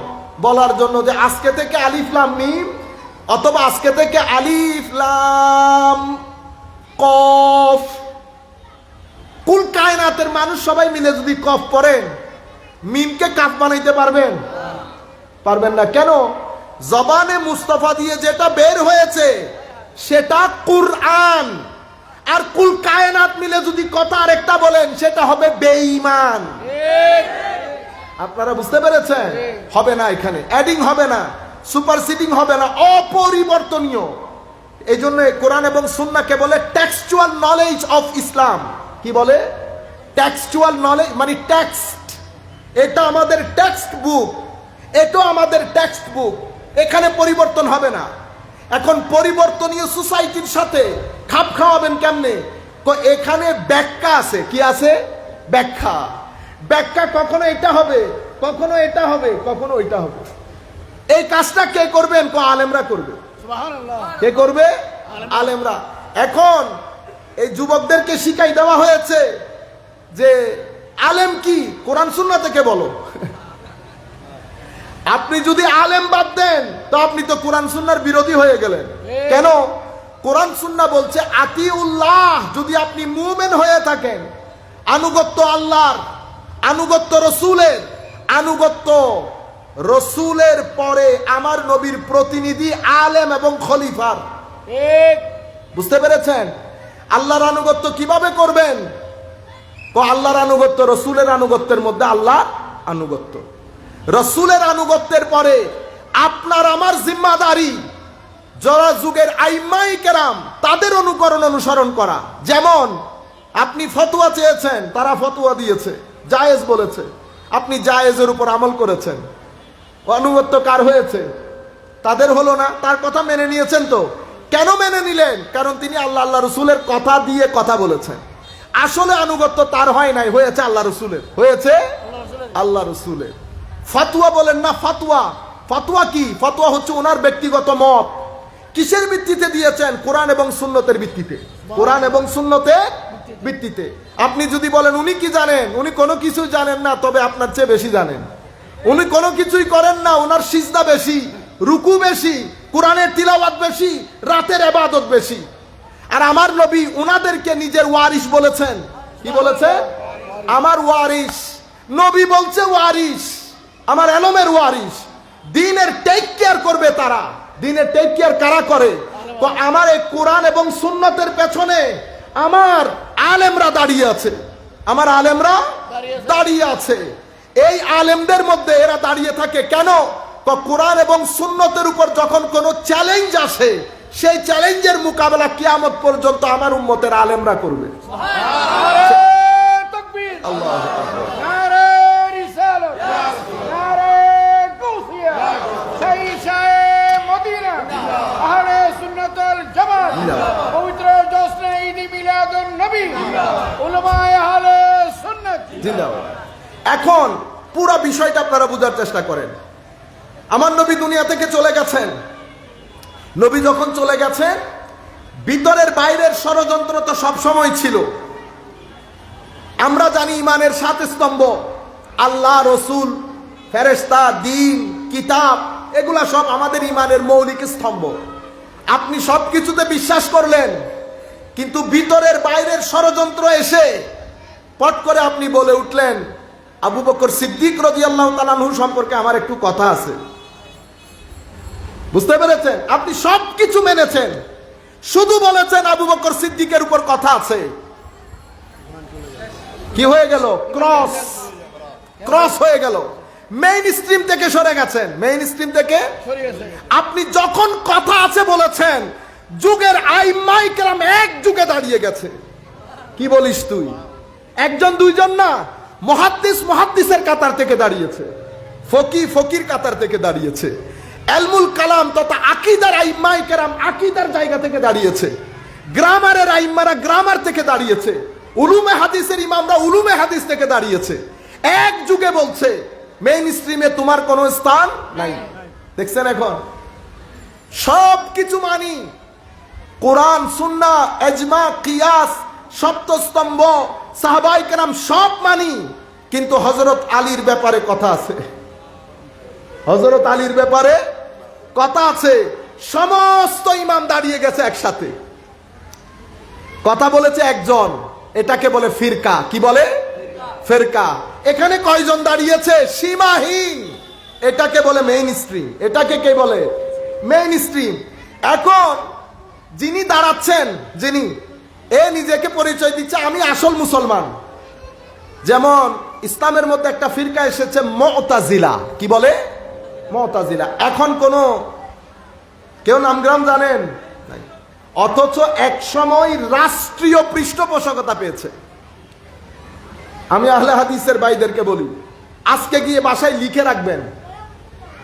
বলার জন্য যে আজকে থেকে আলিফ লাম মিম, অথবা আজকে থেকে আলিফ লাম কফ, কুল কায়নাতের মানুষ সবাই মিলে যদি কফ পড়েন, মিমকে কাফ বানাইতে পারবেন? পারবেন না। কেন? জবানে মুস্তাফা দিয়ে যেটা বের হয়েছে সেটা কুরআন, আর কুল কায়নাত মিলে যদি কথা আরেকটা বলেন সেটা হবে বেঈমান। আপনারা বুঝতে পেরেছেন? হবে না, এখানে অ্যাডিং হবে না, সুপারসিডিং হবে না, অপরিবর্তনীয়। এই জন্য কোরআন এবং সুন্নাহকে বলে টেক্সচুয়াল নলেজ অফ ইসলাম। কি বলে? টেক্সচুয়াল নলেজ, মানে টেক্সট। এটা আমাদের টেক্সট বুক, এটা আমাদের টেক্সট বুক, এখানে পরিবর্তন হবে না। এখন পরিবর্তনীয় সোসাইটির সাথে খাপ খাওয়াবেন কেমনে? তো এখানে ব্যাখ্যা আছে। কি আছে? ব্যাখ্যা। ব্যাখ্যা কখনো এটা হবে, কখনো এটা হবে, কখনো ওইটা হবে। এই কাজটা কে করবেন? আলেমরা করবে। কে করবে? আলেমরা। এখন এই যুবকদেরকে শিখাই দেওয়া হয়েছে যে আলেম কি, কোরআন সুন্নাহ থেকে বলো। আপনি যদি আলেম বাদ দেন তো আপনি তো কোরআন সুন্নাহর বিরোধী হয়ে গেলেন। কেন? কোরআন সুন্নাহ বলছে আতিউল্লাহ, যদি আপনি মুমিন হয়ে থাকেন, আনুগত্য আল্লাহর, আনুগত্য রসুলের, আনুগত্য রসুলের পরে আমার নবীর প্রতিনিধি আলেম এবং খলিফার। বুঝতে পেরেছেন? আল্লাহর আনুগত্য কিভাবে করবেন? তো আল্লাহর আনুগত্য রসুলের আনুগত্যের মধ্যে আল্লাহর আনুগত্য, রসুলের আনুগত্যের পরে আপনার আমার জিম্মাদারি যারা যুগের আইম্মাই কেরাম তাদের অনুকরণ অনুসরণ করা। যেমন আপনি ফতোয়া চেয়েছেন, তারা ফতোয়া দিয়েছে, জায়েজ বলেছে, আপনি জায়েজের উপর আমল করেছেন, অনুগত্য কার হয়েছে? তাদের হলো না। তার কথা মেনে নিয়েছেন তো? কেন মেনে নিলেন? কারণ তিনি আল্লাহ আল্লাহ রসুলের কথা দিয়ে কথা বলেছেন। আসলে আনুগত্য তার হয় নাই, হয়েছে আল্লাহ রসুলের, হয়েছে আল্লাহ রসুলের। ফতোয়া বলেন না, ফতোয়া। ফতোয়া কি? ফতোয়া হচ্ছে ওনার ব্যক্তিগত মত। কিসের ভিত্তিতে দিয়েছেন? কোরআন এবং সুন্নতের ভিত্তিতে। কোরআন এবং সুন্নতের ভিত্তিতে। আপনি যদি বলেন উনি কি জানেন, উনি কোনো কিছু জানেন না, তবে আপনার চেয়ে বেশি জানেন। উনি কোনো কিছুই করেন না, ওনার সিজদা বেশি, রুকু বেশি, কোরআনের তিলাওয়াত বেশি, রাতের ইবাদত বেশি। আর আমার নবী ওনাদেরকে নিজের ওয়ারিস বলেছেন। কি বলেছে? আমার ওয়ারিস। নবী বলছে ওয়ারিস, আমার এলমের ওয়ারিস, দ্বীনের টেক কেয়ার করবে তারা। দ্বীনের টেক কেয়ার কারা করে? তো আমার এই কোরআন এবং সুন্নতের পেছনে আমার আলেমরা দাঁড়িয়ে আছে, আমার আলেমরা দাঁড়িয়ে আছে। এই আলেমদের মধ্যে এরা দাঁড়িয়ে থাকে কেন? তো কোরআন এবং সুন্নতের উপর যখন কোনো চ্যালেঞ্জ আসে, সেই চ্যালেঞ্জের মোকাবেলা কিয়ামত পর্যন্ত আমার উম্মতের আলেমরা করবে। আল্লাহু আকবার। এখন পুরো বিষয়টা আপনারা বোঝার চেষ্টা করেন। আমার নবী দুনিয়া থেকে চলে গেছেন। নবী যখন চলে গেছেন, ভিতরের বাইরের ষড়যন্ত্র তো সবসময় ছিল। আমরা জানি ইমানের 7 স্তম্ভ, আল্লাহ, রসুল, ফেরেশতা, দ্বীন, কিতাব, এগুলা সব আমাদের ইমানের মৌলিক স্তম্ভ। আপনি সব কিছুতে বিশ্বাস করলেন, কিন্তু ভিতরের বাইরের ষড়যন্ত্র এসে পট করে আপনি বলে উঠলেন, আবু বকর সিদ্দিক রাদিয়াল্লাহু তাআলা আনহু সম্পর্কে আমার একটু কথা আছে। বুঝতে পেরেছেন? আপনি সবকিছু মেনেছেন, শুধু বলেছেন আবু বকর সিদ্দিকের উপর কথা আছে। কি হয়ে গেল? ক্রস হয়ে গেল। মেইন স্ট্রিম থেকে সরে গেছেন। মেইন স্ট্রিম থেকে আপনি যখন কথা আছে বলেছেন, যুগের আইম্মায়ে কেরাম এক যুগে দাঁড়িয়ে গেছে। কি বলিস তুই? একজন দুইজন না, মুহাদ্দিসের কাতার থেকে দাঁড়িয়েছে, ফকির কাতার থেকে দাঁড়িয়েছে, এলমুল কালাম তথা আকীদার আইম্মায়ে কেরাম আকীদার জায়গা থেকে দাঁড়িয়েছে, গ্রামারের আইম্মারা গ্রামার থেকে দাঁড়িয়েছে, উলুমে হাদিসের ইমামরা উলুমে হাদিস থেকে দাঁড়িয়েছে। এক যুগে বলছে মেইন স্ট্রিমে তোমার কোনো স্থান নাই। দেখছেন? এখন সব কিছু মানি, কোরআন, সুন্নাহ, ইজমা, কিয়াস, সপ্তস্তম্ভ, সাহাবায়ে কেরাম সব মানি, কিন্তু হযরত আলীর ব্যাপারে কথা আছে। হযরত আলীর ব্যাপারে কথা আছে। সমস্ত ইমাম দাঁড়িয়ে গেছে একসাথে, কথা বলেছে একজন, এটাকে বলে ফিরকা। কি বলে? ফিরকা। এখানে কয়জন দাঁড়িয়েছে? সীমাহীন। এটাকে বলে মেইন স্ট্রিম। এটাকে কে বলে? Main stream. এখন যিনি দাঁড়াচ্ছেন, যিনি নিজেকে পরিচয় দিচ্ছে আমি আসল মুসলমান, যেমন ইসলামের মধ্যে একটা ফিরকা এসেছে মুতাজিলা। কি বলে? মুতাজিলা। এখন কোন কেউ নামগ্রাম জানেন? অথচ এক সময় রাষ্ট্রীয় পৃষ্ঠপোষকতা পেয়েছে। আমি আহলে হাদিসের ভাইদেরকে বলি, আজকে গিয়ে বাসায় লিখে রাখবেন।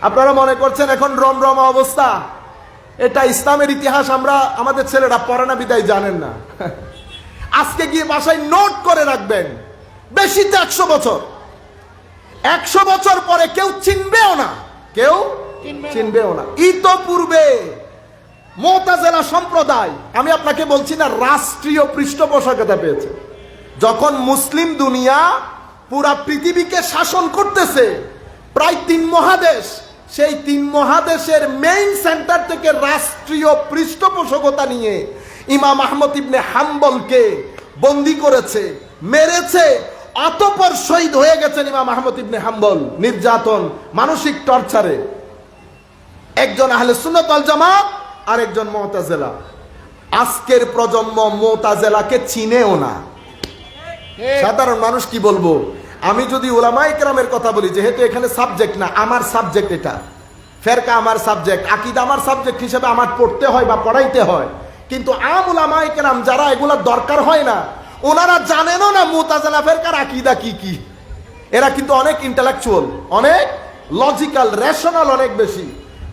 আপনারা মনে করছেন এখন রমরমা অবস্থা, এটা ইসলামের ইতিহাস আমরা আমাদের ছেলেরা পড়ে না বিদায় জানেন না। আজকে গিয়ে বাসায় নোট করে রাখবেন, বেশিতে 100 বছর, 100 বছর পরে কেউ চিনবেও না, কেউ চিনবেও না। ইতোপূর্বে মুতাজিলা সম্প্রদায়, আমি আপনাকে বলছি না, রাষ্ট্রীয় পৃষ্ঠপোষকতা পেয়েছে। যখন মুসলিম দুনিয়া পুরা পৃথিবীকে শাসন করতেছে, প্রায় 3 মহাদেশ, সেই 3 মহাদেশের মেইন সেন্টার থেকে রাষ্ট্রীয় পৃষ্ঠপোষকতা নিয়ে ইমাম আহমদ ইবনে হাম্বলকে বন্দী করেছে, মেরেছে, অতঃপর শহীদ হয়ে গেছেন ইমাম আহমদ ইবনে হাম্বল নির্যাতন, মানসিক টর্চারে। একজন আহলে সুন্নাত ওয়াল জামাত আর একজন মুতাজিলা। আজকের প্রজন্ম মুতাজিলাকে চিনেও না। সাধারণ মানুষ কি বলবো? আমি যদি উলামায়ে কেরামের কথা বলি, যেহেতু এখানে সাবজেক্ট না, আমার সাবজেক্ট এটা, ফেরকা আমার সাবজেক্ট, আকীদা আমার সাবজেক্ট হিসেবে আমার পড়তে হয় বা পড়াইতে হয়, কিন্তু আম উলামায়ে কেরাম যারা এগুলা দরকার হয় না, ওনারা জানেনও না মুতাজিলা ফেরকার আকীদা কি কি। এরা কিন্তু অনেক ইন্টেলেকচুয়াল, অনেক লজিক্যাল, রেশনাল অনেক বেশি,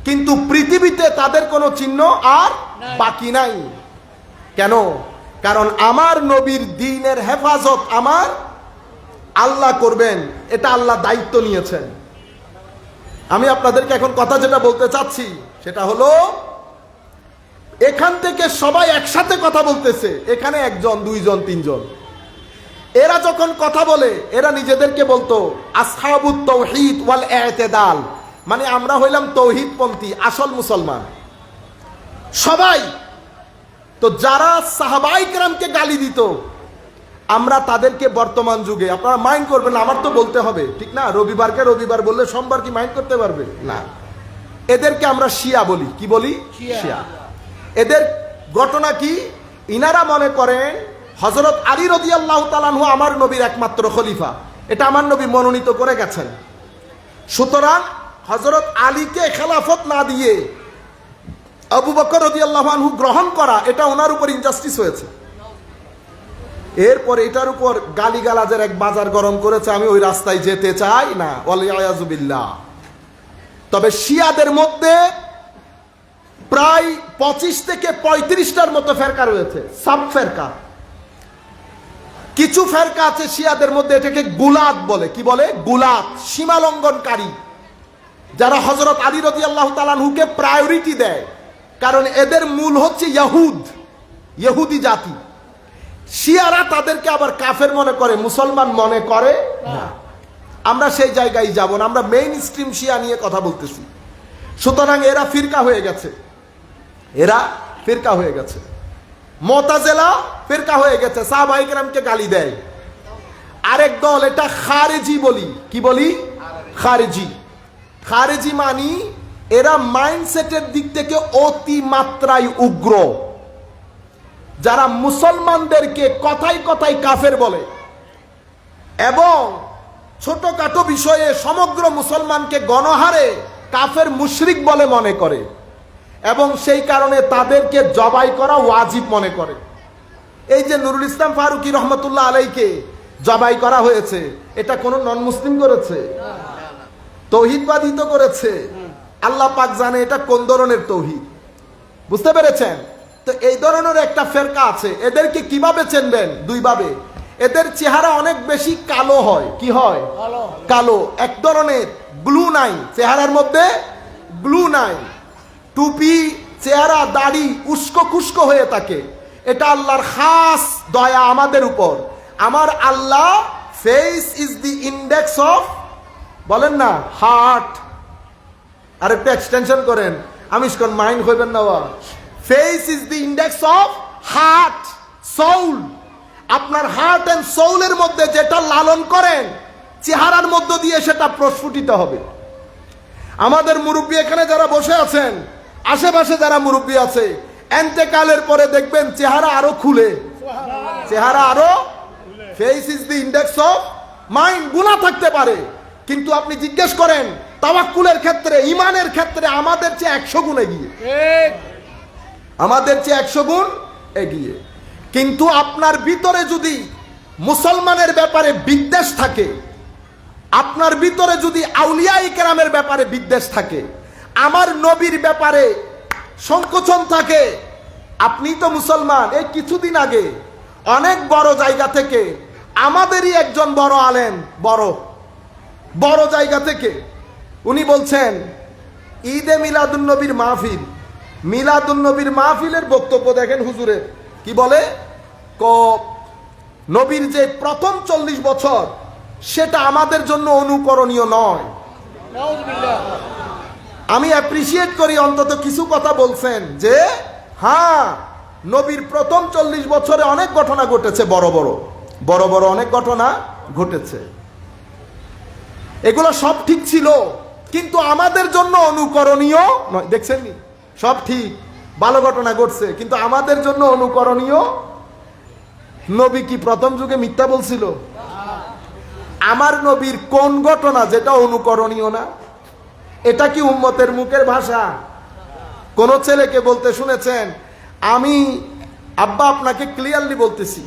কিন্তু পৃথিবীতে তাদের কোনো চিহ্ন আর বাকি নাই। কেন? কারণ আমার নবীর দ্বীনের হেফাজত আমার আল্লাহ করবেন, এটা আল্লাহ দায়িত্ব নিয়েছেন। আমি আপনাদেরকে এখন কথা যেটা বলতে চাচ্ছি সেটা হলো, এখান থেকে সবাই একসাথে কথা বলতেছে, এখানে 1 জন 2 জন 3 জন, এরা যখন কথা বলে এরা নিজেদেরকে বলতো আসহাবুত তাওহীদ ওয়াল ইতিদাল, মানে আমরা হইলাম তৌহিদপন্থী, আসল মুসলমান সবাই। তো যারা সাহাবায়ে কেরামকে গালি দিত, আমরা তাদেরকে বর্তমান যুগে, আপনারা মাইন্ড করবেন না, আমার তো বলতে হবে ঠিক না, রবিবারকে রবিবার বললে সোমবার কি মাইন্ড করতে পারবে না। এদেরকে আমরা শিয়া বলি, কি বলি? শিয়া। এদের ঘটনা কি, ইনারা মনে করেন হযরত আলী রাদিয়াল্লাহু তাআলা আনহু আমার নবীর একমাত্র খলিফা, এটা আমার নবী মনোনীত করে গেছেন। সুতরাং হযরত আলীকে খেলাফত না দিয়ে আবু বকর রাদিয়াল্লাহু আনহু গ্রহণ করা, এটা ওনার উপর ইনজাস্টিস হয়েছে। এরপর এটার উপর গালিগালাজের এক বাজার গরম করেছে, আমি ওই রাস্তায় যেতে চাই না, ওয়ালিয়াযু বিল্লাহ। তবে শিয়াদের মধ্যে প্রায় 25 থেকে 35টার মতো ফেরকা রয়েছে, সাব ফেরকা। কিছু ফেরকা আছে শিয়াদের মধ্যে, এটাকে গুলাত বলে, কি বলে? গুলাত, সীমালঙ্ঘনকারী, যারা হযরত আলী রাদিয়াল্লাহু তাআলা আনহুকে প্রায়োরিটি দেয়, কারণ এদের মূল হচ্ছে ইহুদি জাতি। শিয়ারা তাদেরকে আবার কাফের মনে করে, মুসলমান মনে করে না। আমরা সেই জায়গায় যাব না, আমরা মেইন স্ট্রিম শিয়া নিয়ে কথা বলতেছি। সুতরাং এরা ফিরকা হয়ে গেছে, মুতাজিলা ফিরকা হয়ে গেছে, সাহাবায়ে কেরামকে গালি দেয়। আরেক দল, এটা খারেজি বলি, কি বলি? খারেজি মানি এরা মাইন্ডসেটের দিক থেকে অতি মাত্রায় উগ্র, যারা মুসলমানদেরকে কথায় কথায় কাফের বলে এবং ছোটখাটো বিষয়ে সমগ্র মুসলমানকে গণহারে কাফের মুশরিক বলে মনে করে এবং সেই কারণে তাদেরকে জবাই করা ওয়াজিব মনে করে। এই যে নুরুল ইসলাম ফারুকী রহমতুল্লাহ আলাইকে জবাই করা হয়েছে, এটা কোন নন মুসলিম করেছে? তৌহিদবাদী তো করেছে। আল্লাহ পাক জানে এটা কোন ধরনের তৌহিদ, বুঝতে পেরেছেন? তো এই ধরনের একটা ফেরকা আছে। এদেরকে কিভাবে চিনবেন? দুই ভাবে। এদের চেহারা অনেক বেশি কালো হয়, কি হয়? কালো, এক ধরনের গ্লু নাই চেহারার মধ্যে, গ্লু নাই। টুপি, চেহারা, দাড়ি উস্কো খুস্কো হয়ে থাকে। এটা আল্লাহর খাস দয়া আমাদের উপর। আমার Allah, face is the index of, বলেন না, হার্ট। আর একটু এক্সটেনশন করেন, আমিষকন মাইন্ড হইবেন না। Face is the index of heart, soul. আপনার হার্ট এন্ড সোলের মধ্যে যেটা লালন করেন, চেহারার মধ্য দিয়ে সেটা প্রস্ফুটিত হবে। আমাদের মুরব্বী এখানে যারা বসে আছেন, আশেপাশে যারা মুরব্বী আছে, এন্তেকালের পরে দেখবেন চেহারা আরো খুলে, face is the index of mind. গুনাহ থাকতে পারে, কিন্তু আপনি জিজ্ঞেস করেন তাওয়াক্কুলের ক্ষেত্রে, ঈমানের ক্ষেত্রে আমাদের চেয়ে 100 গুণ এগিয়ে, এগিয়ে। কিন্তু আপনার ভিতরে যদি মুসলমানের ব্যাপারে বিদ্বেষ থাকে, আপনার ভিতরে যদি আউলিয়ায়ে কেরামের ব্যাপারে বিদ্বেষ থাকে, আমার নবীর ব্যাপারে সংকোচন থাকে, আপনি তো মুসলমান। এই কিছুদিন আগে অনেক বড় জায়গা থেকে আমাদেরই একজন বড় আলেম, বড় জায়গা থেকে উনি বলছেন ঈদে মিলাদুন্নবীর মাহফিল, মিলাদুন্নবীর মাহফিলের বক্তব্য দেখেন হুজুরের, কি বলে? নবীর যে প্রথম 40 বছর সেটা আমাদের জন্য অনুকরণীয় নয়। আমি অ্যাপ্রিসিয়েট করি অন্তত কিছু কথা বলছেন যে হ্যাঁ, নবীর প্রথম 40 বছরে অনেক ঘটনা ঘটেছে, বড় বড় অনেক ঘটনা ঘটেছে, এগুলো সব ঠিক ছিল, কিন্তু আমাদের জন্য অনুকরণীয় নয়। দেখছেন নি, সব ঠিক, ভালো ঘটনা ঘটছে, কিন্তু আমাদের জন্য অনুকরণীয়। নবী কি প্রথম যুগে মিথ্যা বলছিল? আমার নবীর কোন ঘটনা যেটা অনুকরণীয় না? এটা কি উম্মতের মুখের ভাষা? কোন ছেলেকে বলতে শুনেছেন, আমি আব্বা আপনাকে ক্লিয়ারলি বলতেছি,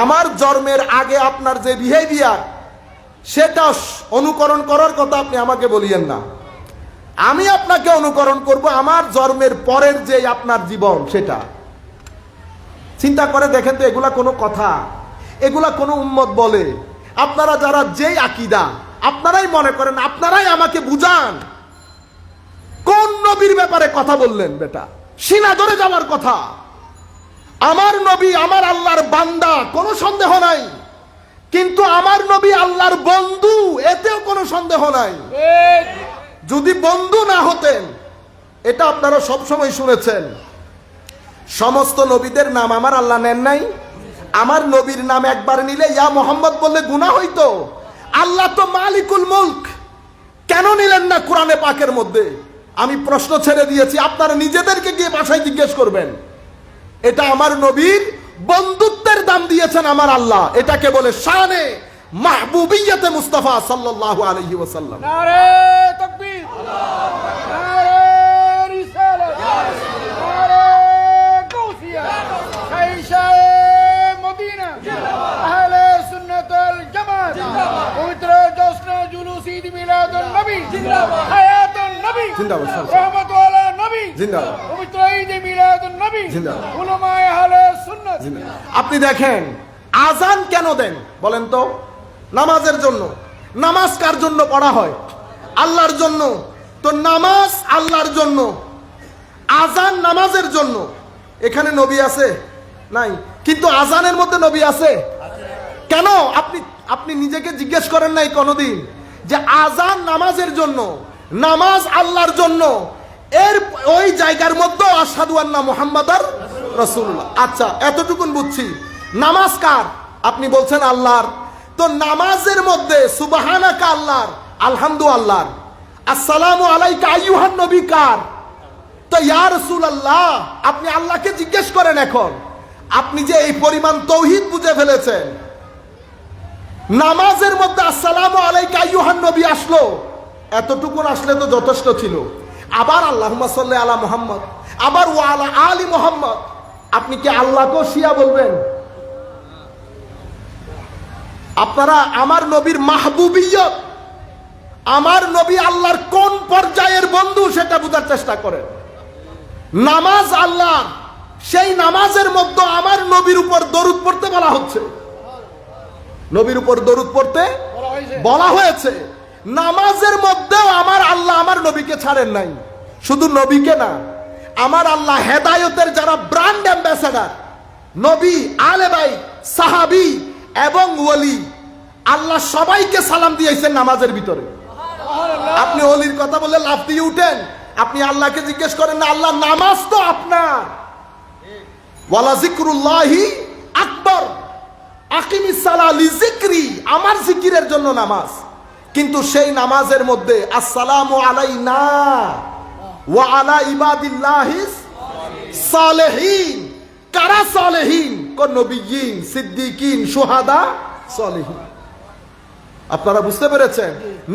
আমার জন্মের আগে আপনার যে বিহেভিয়ার সেটা অনুকরণ করার কথা আপনি আমাকে বলিয়েন না। আমি আপনাকে অনুকরণ করব আমার জন্মের পরের যে আপনার জীবন সেটা। চিন্তা করে দেখেন তো, এগুলা কোনো কথা? এগুলা কোনো উম্মত বলে? আপনারা যারা যেই আকীদা, আপনারাই মনে করেন, আপনারাই আমাকে বুঝান কোন নবীর ব্যাপারে কথা বললেন। বেটা, সিনা ধরে যাওয়ার কথা। আমার নবী আমার আল্লাহর বান্দা, কোনো সন্দেহ নাই, কিন্তু আমার নবী আল্লাহর বন্ধু, এতেও কোনো সন্দেহ নাই। যদি বন্ধু না হতেন, এটা আপনারা সবসময় শুনেছেন, সমস্ত নবীদের নাম আমার আল্লাহ নেন নাই। আমার নবীর নাম একবার নিলে ইয়া মোহাম্মদ বললে গুনাহ হইতো? আল্লাহ তো মালিকুল মুলক, কেন নিলেন না কোরআনে পাকের মধ্যে? আমি প্রশ্ন ছেড়ে দিয়েছি, আপনারা নিজেদেরকে গিয়ে বাসায় জিজ্ঞেস করবেন। এটা আমার নবীর বন্ধুত্বের দাম দিয়েছেন আমার আল্লাহ, এটাকে বলে শানে মাহবুবিয়তে মুস্তাফা সাল্লাল্লাহু আলাইহি ওয়াসাল্লাম।
নারে তাকবীর, নারে রিসালাত, নারে গাউসিয়া, শাইশায়ে মদিনা, আহলে সুন্নাত ওয়াল জামাত, পবিত্র জশ্নে জুলুস ঈদ মিলাদুন নবী, হায়াতুন নবী, রহমাতুল আলা নবী, পবিত্র ঈদ মিলাদুন নবী, উলামায়ে আহলে সুন্নাত।
আপনি দেখেন আজান কেন দেন বলেন তো? নামাজের জন্য। নামাজ কার জন্য পড়া হয়? আল্লাহর জন্য। তো নামাজ আল্লাহর জন্য, আজান নামাজের জন্য। এখানে নবী আছে? নাই। কিন্তু আজানের মধ্যে নবী আছে কেন? আপনি নিজেকে জিজ্ঞেস করেন নাই কোনোদিন যে আজান নামাজের জন্য, নামাজ আল্লাহর জন্য, এর ওই জায়গার মধ্যে আশহাদু আন্না মুহাম্মাদার রাসূলুল্লাহ। আচ্ছা, এতটুকুন বুঝছি। নামাজ কার? আপনি বলছেন আল্লাহর। তো নামাজের মধ্যে সুবহানাকা আল্লাহর, আলহামদু আল্লাহর, আসসালামু আলাইকা আইয়ুহান নবী কার? তো ইয়া রাসূলুল্লাহ, আপনি আল্লাহকে জিজ্ঞেস করেন। এখন আপনি যে এই পরিমাণ তৌহিদ বুঝে ফেলেছেন, নামাজের মধ্যে আসসালামু আলাইকা আইয়ুহান নবী আসলো, এতটুকুন আসলে তো যথেষ্ট ছিল। আবার আল্লাহুম্মা সাল্লি আলা মুহাম্মদ, আবার ওয়া আলা আলি মুহাম্মদ। আপনি কি আল্লাহকেও শিয়া বলবেন? আপনারা আমার নবীর মাহবুবিয়ত, আমার নবী আল্লাহর কোন পর্যায়ের বন্ধু সেটা বোঝার চেষ্টা করেন। নামাজ আল্লাহ, সেই নামাজের মধ্যে আমার নবীর উপর দরুদ পড়তে বলা হচ্ছে, নবীর উপর দরুদ পড়তে বলা হয়েছে। নামাজের মধ্যেও আমার আল্লাহ আমার নবীকে ছাড়েন নাই। শুধু নবীকে না, আমার আল্লাহ হেদায়েতের যারা ব্র্যান্ড অ্যাম্বাসেডর, নবী, আলে বাইত, সাহাবী এবং ওলি, আল্লাহ সবাইকে সালাম দিয়েছেন নামাজের ভিতরে। আপনি ওলির কথা বলে লাফ দিয়ে উঠেন, আপনি আল্লাহকে জিজ্ঞেস করেন না, আল্লাহ নামাজ তো আপনার। ওয়ালা যিকরুল্লাহি আকবার, আকিমিস সালাহ লিযিকরি, আমার জিকিরের জন্য নামাজ। কিন্তু সেই নামাজের মধ্যে আসসালামু আলাইনা ওয়া আলা ইবাদিল্লাহিস সালেহিন। কারা সালেহিন? কোন নবিয়্যিন, সিদ্দিকিন, শুহাদা, সালেহিন। আপনারা বুঝতে পেরেছেন?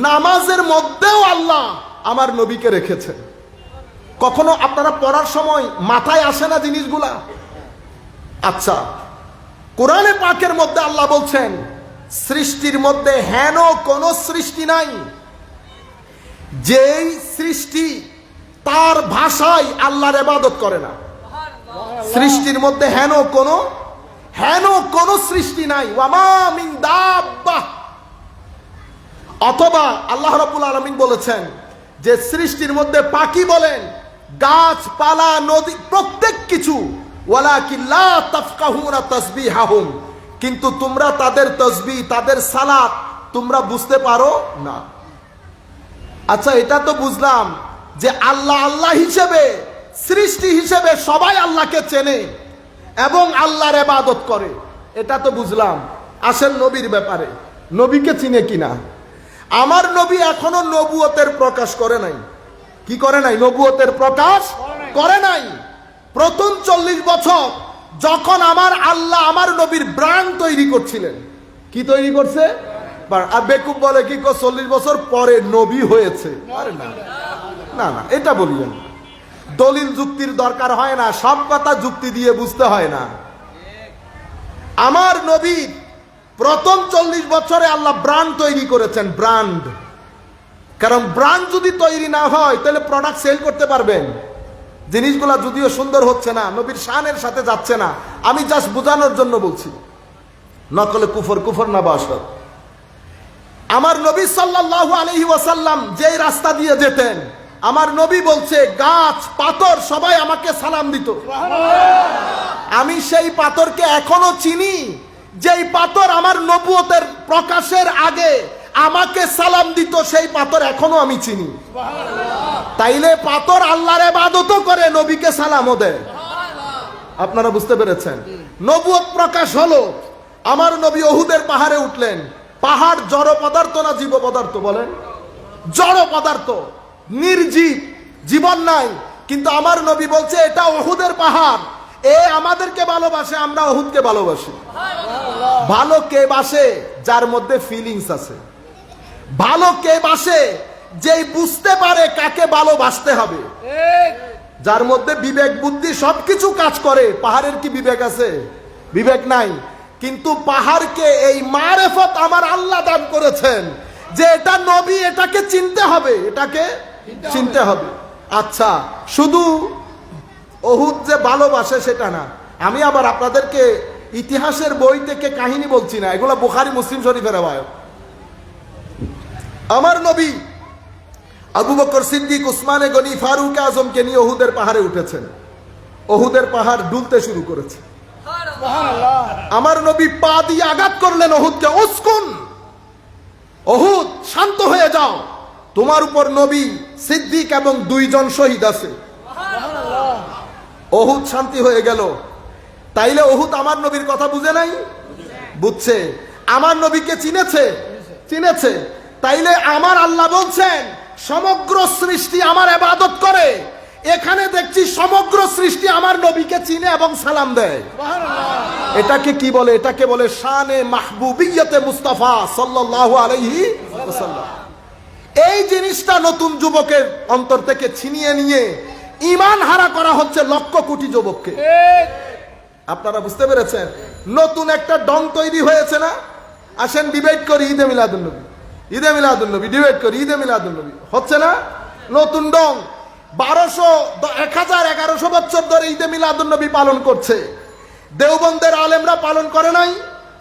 নামাজের মধ্যেও আল্লাহ আমার নবীকে রেখেছেন। কখনো আপনারা পড়ার সময় মাথায় আসে না জিনিসগুলা? আচ্ছা, কোরআনে পাকের মধ্যে আল্লাহ বলছেন সৃষ্টির মধ্যে হেন কোন সৃষ্টি নাই যেই সৃষ্টি তার ভাষায় আল্লাহর ইবাদত করে না। সৃষ্টির মধ্যে হেন কোন সৃষ্টি নাই। ওয়ামা মিন দাব্বাহ। অথবা আল্লাহ রাব্বুল আলামিন বলেছেন যে সৃষ্টির মধ্যে পাখি বলেন, গাছপালা, নদী, প্রত্যেক কিছু, ওয়ালাকিন লা তাফকাহুনা তাসবিহাহুম, কিন্তু তোমরা তাদের তাসবিহ, তাদের সালাত তোমরা বুঝতে পারো না। আচ্ছা, এটা তো বুঝলাম যে আল্লাহ আল্লাহ হিসেবে, সৃষ্টি হিসেবে সবাই আল্লাহকে চেনে এবং আল্লাহর ইবাদত করে, এটা তো বুঝলাম। আসেন নবীর ব্যাপারে, নবীকে চিনে কিনা? আমার নবী এখনো নবুয়তের প্রকাশ করে নাই। কি করে নাই? নবুয়তের প্রকাশ করে নাই। প্রথম 40 বছর যখন আমার আল্লাহ আমার নবীর ব্র্যান্ড তৈরি করছিলেন। কি তৈরি করছে? আর বেকুব বলে কি 40 বছর পরে নবী হয়েছে। আরে না না না, এটা বলিয়েন। দলিল যুক্তির দরকার হয় না, সব কথা যুক্তি দিয়ে বুঝতে হয় না। আমার নবীর প্রথম 40 বছরে আল্লাহ ব্র্যান্ড তৈরি করেছেন, ব্র্যান্ড। কারণ ব্র্যান্ড যদি তৈরি না হয় তাহলে প্রোডাক্ট সেল করতে পারবেন। জিনিসগুলা যদিও সুন্দর হচ্ছে না, নবীর শানের সাথে যাচ্ছে না, আমি জাস্ট বোঝানোর জন্য বলছি। নকলে কুফর, কুফর না বাসত। আমার নবী সাল্লাল্লাহু আলাইহি ওয়াসাল্লাম যেই রাস্তা দিয়ে যেতেন, আমার নবী বলছে গাছ পাথর সবাই আমাকে সালাম দিত। আমি সেই পাথরকে এখনো চিনি, যেই পাথর আমার নবুয়তের প্রকাশের আগে আমাকে সালাম দিত, সেই পাথর এখনো আমি চিনি। তাইলে পাথর আল্লাহর ইবাদতও করে, নবীকে সালামও দেয়। আপনারা বুঝতে পেরেছেন? নবুয়ত প্রকাশ হলো, আমার নবী উহুদের পাহাড়ে উঠলেন। পাহাড় জড় পদার্থ না জীব পদার্থ বলেন? জড় পদার্থ, নির্জীব, জীবন নাই। কিন্তু আমার নবী বলছে এটা উহুদের পাহাড়, এ আমাদেরকে ভালোবাসে, আমরা উহুদকে ভালোবাসি। ভালো কে বাসে? যার মধ্যে ফিলিংস আছে। ভালো কে বাসে? যেই বুঝতে পারে কাকে ভালোবাসতে হবে, যার মধ্যে বিবেক বুদ্ধি সবকিছু কাজ করে। পাহাড়ের কি বিবেক আছে? বিবেক নাই। কিন্তু পাহাড়কে এই মারেফত আমার আল্লাহ দান করেছেন যে এটা নবী, এটাকে চিনতে হবে, এটাকে চিনতে হবে। আচ্ছা, শুধু উহুদ যে ভালোবাসে সেটা না। আমি আবার আপনাদেরকে ইতিহাসের বই থেকে কাহিনী বলছি না, এগুলো বুখারী মুসলিম শরীফের রওয়ায়াত। আমার নবী আবু বকর সিদ্দিক, উসমানে গনি, ফারুক আজমকে নিয়ে উহুদের পাহাড়ে উঠেছেন। উহুদের পাহাড় ডুলতে শুরু করেছে। আমার নবী পা দিয়ে আঘাত করলেন উহুদকে, উসকুন, উহুদ শান্ত হয়ে যাও, তোমার উপর নবী, সিদ্দিক এবং 2 জন শহীদ আছে। উহুদ শান্তি হয়ে গেল। তাইলে উহুদ আমার নবীর কথা বুঝে নাই? বুঝছে। আমার নবীকে চিনেছে? চিনেছে। তাইলে আমার আল্লাহ বলছেন সমগ্র সৃষ্টি আমার ইবাদত করে। এখানে দেখছি সমগ্র সৃষ্টি আমার নবীকে চিনে এবং সালাম দেয়। এটাকে কি বলে? এটাকে বলে শানে মাহবুবিয়তে মুস্তাফা সাল্লাল্লাহু আলাইহি ওয়াসাল্লাম। এই জিনিসটা নতুন যুবকের অন্তর থেকে ছিনিয়ে নিয়ে ঈমান হারা করা হচ্ছে লক্ষ কোটি যুবককে। আপনারা বুঝতে পেরেছেন? নতুন একটা ডং তৈরি হয়েছে না? আসেন ডিবেট করি ঈদে মিলাদুন নবী, ঈদে মিলাদুন নবী, ডিবেট করি ঈদে মিলাদুন নবী। হচ্ছে না? নতুন ডং। 1100 বছর ধরে ঈদে মিলাদুন নবী পালন করছে। দেওবন্দের আলেমরা পালন করে নাই?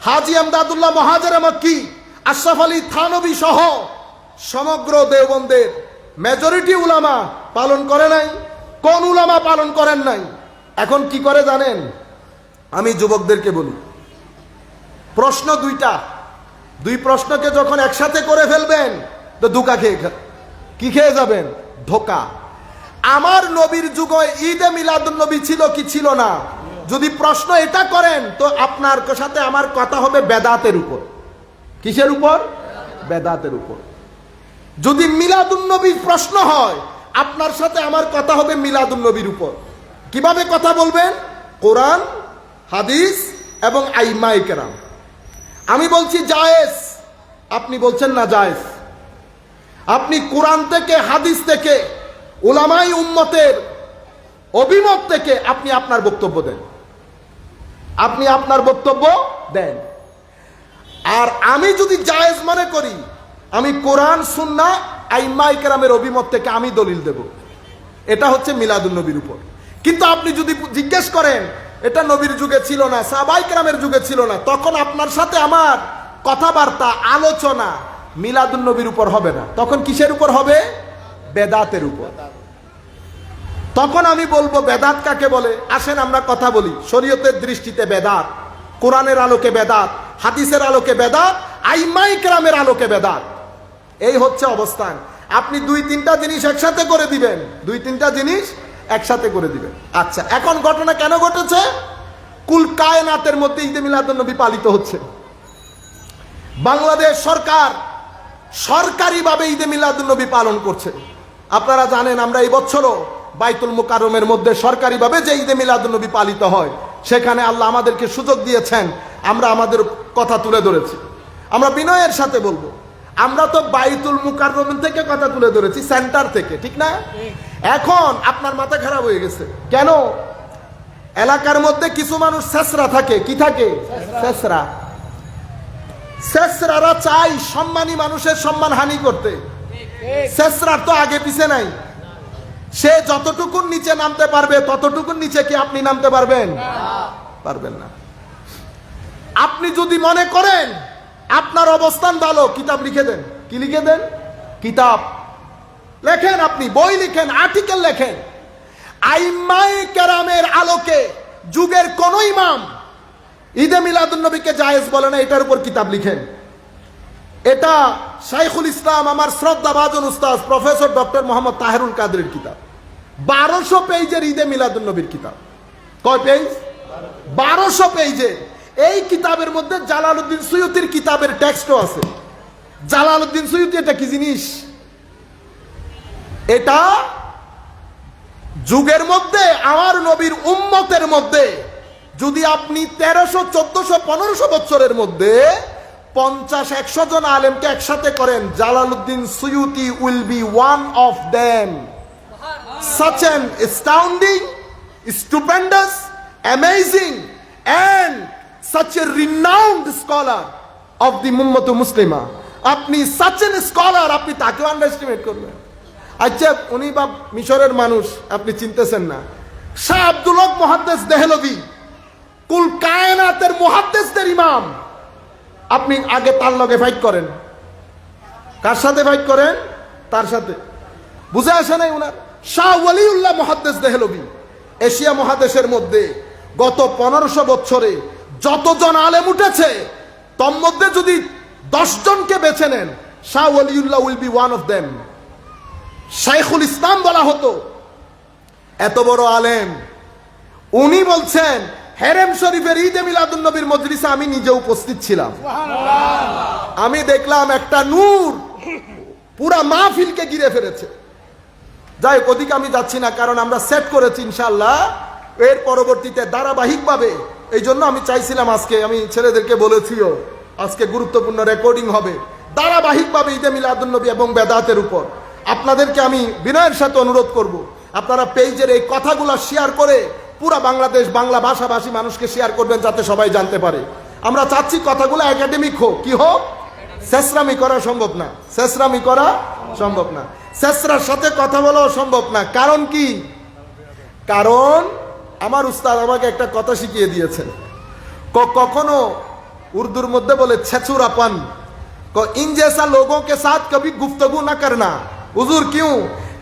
হাজী আমদাদুল্লাহ মহাজেরে মক্কি, আশরাফ আলী থানবী সহ সমগ্র দেওবন্দের মেজরিটি উলামা পালন করে নাই? কোন উলামা পালন করেন নাই? এখন কি করে জানেন? আমি যুবকদেরকে বলি, প্রশ্ন 2টা, 2 প্রশ্নকে যখন একসাথে করে ফেলবেন তো ধোঁকা কি খেয়ে যাবেন? ধোঁকা। আমার নবীর যুগে ঈদে মিলাদুন নবী ছিল কি ছিল না? যদি প্রশ্ন এটা করেন তো আপনার সাথে আমার কথা হবে বেদাতের উপর। কিসের উপর? বেদাতের উপর। যদি মিলাদুন নবীর প্রশ্ন হয় আপনার সাথে আমার কথা হবে মিলাদুন নবীর উপর। কিভাবে কথা বলবেন? কোরআন, হাদিস এবং আইম্মায়ে কেরাম। আমি বলছি জায়েজ, আপনি বলছেন না জায়েজ। আপনি কোরআন থেকে, হাদিস থেকে, উলামায়ে উম্মতের অভিমত থেকে আপনি আপনার বক্তব্য দেন। আপনি আপনার বক্তব্য দেন। আর আমি যদি জায়েজ মনে করি, আমি কোরআন, সুন্নাহ, আইম্মায়ে কেরামের অভিমত থেকে আমি দলিল দেব। এটা হচ্ছে মিলাদুন নবীর উপর। কিন্তু আপনি যদি জিজ্ঞেস করেন এটা নবীর যুগে ছিল না, সাহাবায়ে কেরামের যুগে ছিল না, তখন আপনার সাথে আমার কথাবার্তা, আলোচনা মিলাদুন নবীর উপর হবে না। তখন কিসের উপর হবে? বেদাতের উপর। তখন আমি বলবো বেদাত কাকে বলে। আসেন আমরা কথা বলি। শরীয়তের দৃষ্টিতে বেদাত, কোরআনের আলোকে বেদাত, হাদিসের আলোকে বেদাত, আইম্মায়ে কেরামের আলোকে বেদাত। এই হচ্ছে অবস্থান। আপনি 2-3টা জিনিস একসাথে করে দিবেন, 2-3টা জিনিস একসাথে করে দিবেন। আচ্ছা, এখন ঘটনা কেন ঘটেছে? কুল কায়নাতের মধ্যে ঈদে মিলাদুন নবী পালিত হচ্ছে। বাংলাদেশ সরকার সরকারিভাবে ঈদে মিলাদুন নবী পালন করছে। আপনারা জানেন আমরা এই বছরও বাইতুল মুকাররমের মধ্যে সরকারিভাবে যে ঈদে মিলাদুন নবী পালিত হয়, সেখানে আল্লাহ আমাদেরকে সুযোগ দিয়েছেন, আমরা আমাদের কথা তুলে ধরেছি। আমরা বিনয়ের সাথে বলবো, আমরা তো বাইতুল মুকাররম থেকে কথা তুলে ধরেছি, সেন্টার থেকে, ঠিক না? এখন আপনার মাথা খারাপ হয়ে গেছে কেন? এলাকার মধ্যে কিছু মানুষ শেষরা থাকে। কি থাকে? শেষরা। শেষরারা চাই সম্মানী মানুষের সম্মান হানি করতে। শেষরার তো আগে পিছে নাই। সে যতটুকুন নিচে নামতে পারবে ততটুকুন নিচে কি আপনি নামতে পারবেন? পারবেন না। আপনি যদি মনে করেন আপনার অবস্থান ভালো, কিতাব লিখে দেন। কি লিখে দেন? কিতাব লেখেন, আপনি বই লিখেন, আর্টিকেল লেখেন। আইম্মায়ে কেরামের আলোকে যুগের কোন ইমাম ঈদে মিলাদুন নবীকে জায়েজ বলে না, এটার উপর কিতাব লিখেন। এটা শাইখুল ইসলাম, আমার শ্রদ্ধাভাজন উস্তাদ প্রফেসর ডক্টর মোহাম্মদ তাহেরুল কাদেরের কিতাব। 1200 পেজের ঈদে মিলাদুন নবীর কিতাব। কয় পেজ? 1200 পেজে। এই কিতাবের মধ্যে জালালউদ্দিন সুয়ুতির কিতাবের টেক্সটও আছে। জালালউদ্দিন সুয়ুতি এটা কি জিনিস? এটা যুগের মধ্যে আমার নবীর উম্মতের মধ্যে যদি আপনি 1300, 1400, 1500 বছরের মধ্যে 50-100 জন আলেমকে একসাথে করেন, Jalaluddin Suyuti will be one of them. Such an astounding, stupendous, amazing and such a renowned scholar of the Ummah Muslima. আপনি such an scholar, আপনি তাকে আন্ডারএস্টিমেট করবেন? আচ্ছা, উনি বা মিশরের মানুষ, আপনি চিনতেছেন না। শাহ আব্দুল হক মুহাদ্দিস দেহলভি, কুল কায়নাতের মুহাদ্দিসদের ইমাম। আপনি আগে তার লগে ফাইট করেন। কার সাথে ফাইট করেন? তার সাথে। বুঝে আসে নাই উনার? শাহ ওয়ালিউল্লাহ মুহাদ্দিস দেহলভি এশিয়া মহাদেশের মধ্যে গত 1500 বছরে যতজন আলেম উঠেছে, তোর মধ্যে যদি 10 জনকে বেছে নেন, Shah Waliullah will be one of them. শাইখুল ইসলাম বলা হতো, এত বড় আলেম। উনি বলছেন হেরেম শরীফের ঈদে মিলাদুন নবীর মজলিসে আমি নিজে উপস্থিত ছিলাম। আমি দেখলাম একটা নূর পুরা মাহফিলকে ঘিরে ফেলেছে। যাই হোক, ওদিকে আমি যাচ্ছি না, কারণ আমরা সেট করেছি ইনশাআল্লাহ এর পরবর্তীতে ধারাবাহিকভাবে। এই জন্য আমি চাইছিলাম আজকে, আমি ছেলেদেরকে বলেছিও আজকে গুরুত্বপূর্ণ রেকর্ডিং হবে ধারাবাহিকভাবে ঈদে মিলাদুন নবী এবং বেদাতের উপর। আপনাদেরকে আমি বিনয়ের সাথে অনুরোধ করব, আপনারা পেজের এই কথাগুলো শেয়ার করে পুরা বাংলাদেশ বাংলা ভাষাভাষী মানুষকে শেয়ার করবেন, যাতে সবাই জানতে পারে। আমরা চাচ্ছি কথাগুলো একাডেমিক হোক। কি হোক? শেষরামি করা সম্ভব না, শেষরামি করা সম্ভব না, শেষরার সাথে কথা বলাও সম্ভব না। কারণ কি? কারণ আমার উস্তাদ আমাকে একটা কথা শিখিয়ে দিয়েছেন, কখনো উর্দুর মধ্যে বলে ছেচুরাপন, इन जैसा लोगों के साथ कभी गुफ्तगू ना करना। हुजूर क्यों?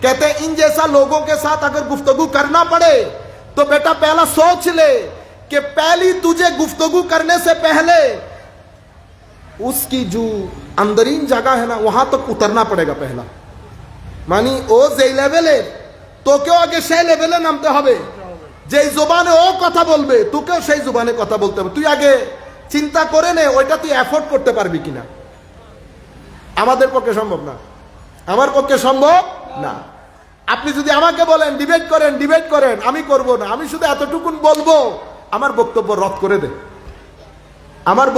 कहते हैं इन जैसा लोगों के साथ अगर गुफ्तगू करना पड़े तो बेटा पहला सोच ले कि पहली तुझे गुफ्तगू करने से पहले उसकी जो अंदरीन जगह है ना, वहां तक उतरना पड़ेगा पहला। मानी ओ जे लेवले तो क्यों आगे সেই লেভেলে নামতে হবে, যেই জবানে ও কথা বলবে তোকেও সেই জবানে কথা বলতে হবে। তুই আগে চিন্তা করে নে ওইটা তুই এফোর্ড করতে পারবি কিনা। আমাদের পক্ষে সম্ভব না, আমার পক্ষে সম্ভব না। আপনি যদি আমাকে বলেন ডিবেট করেন, ডিবেট করেন, আমি করব না। আমি শুধু এতটুকুন বলবো, আমার বক্তব্য রদ করে দে। আমার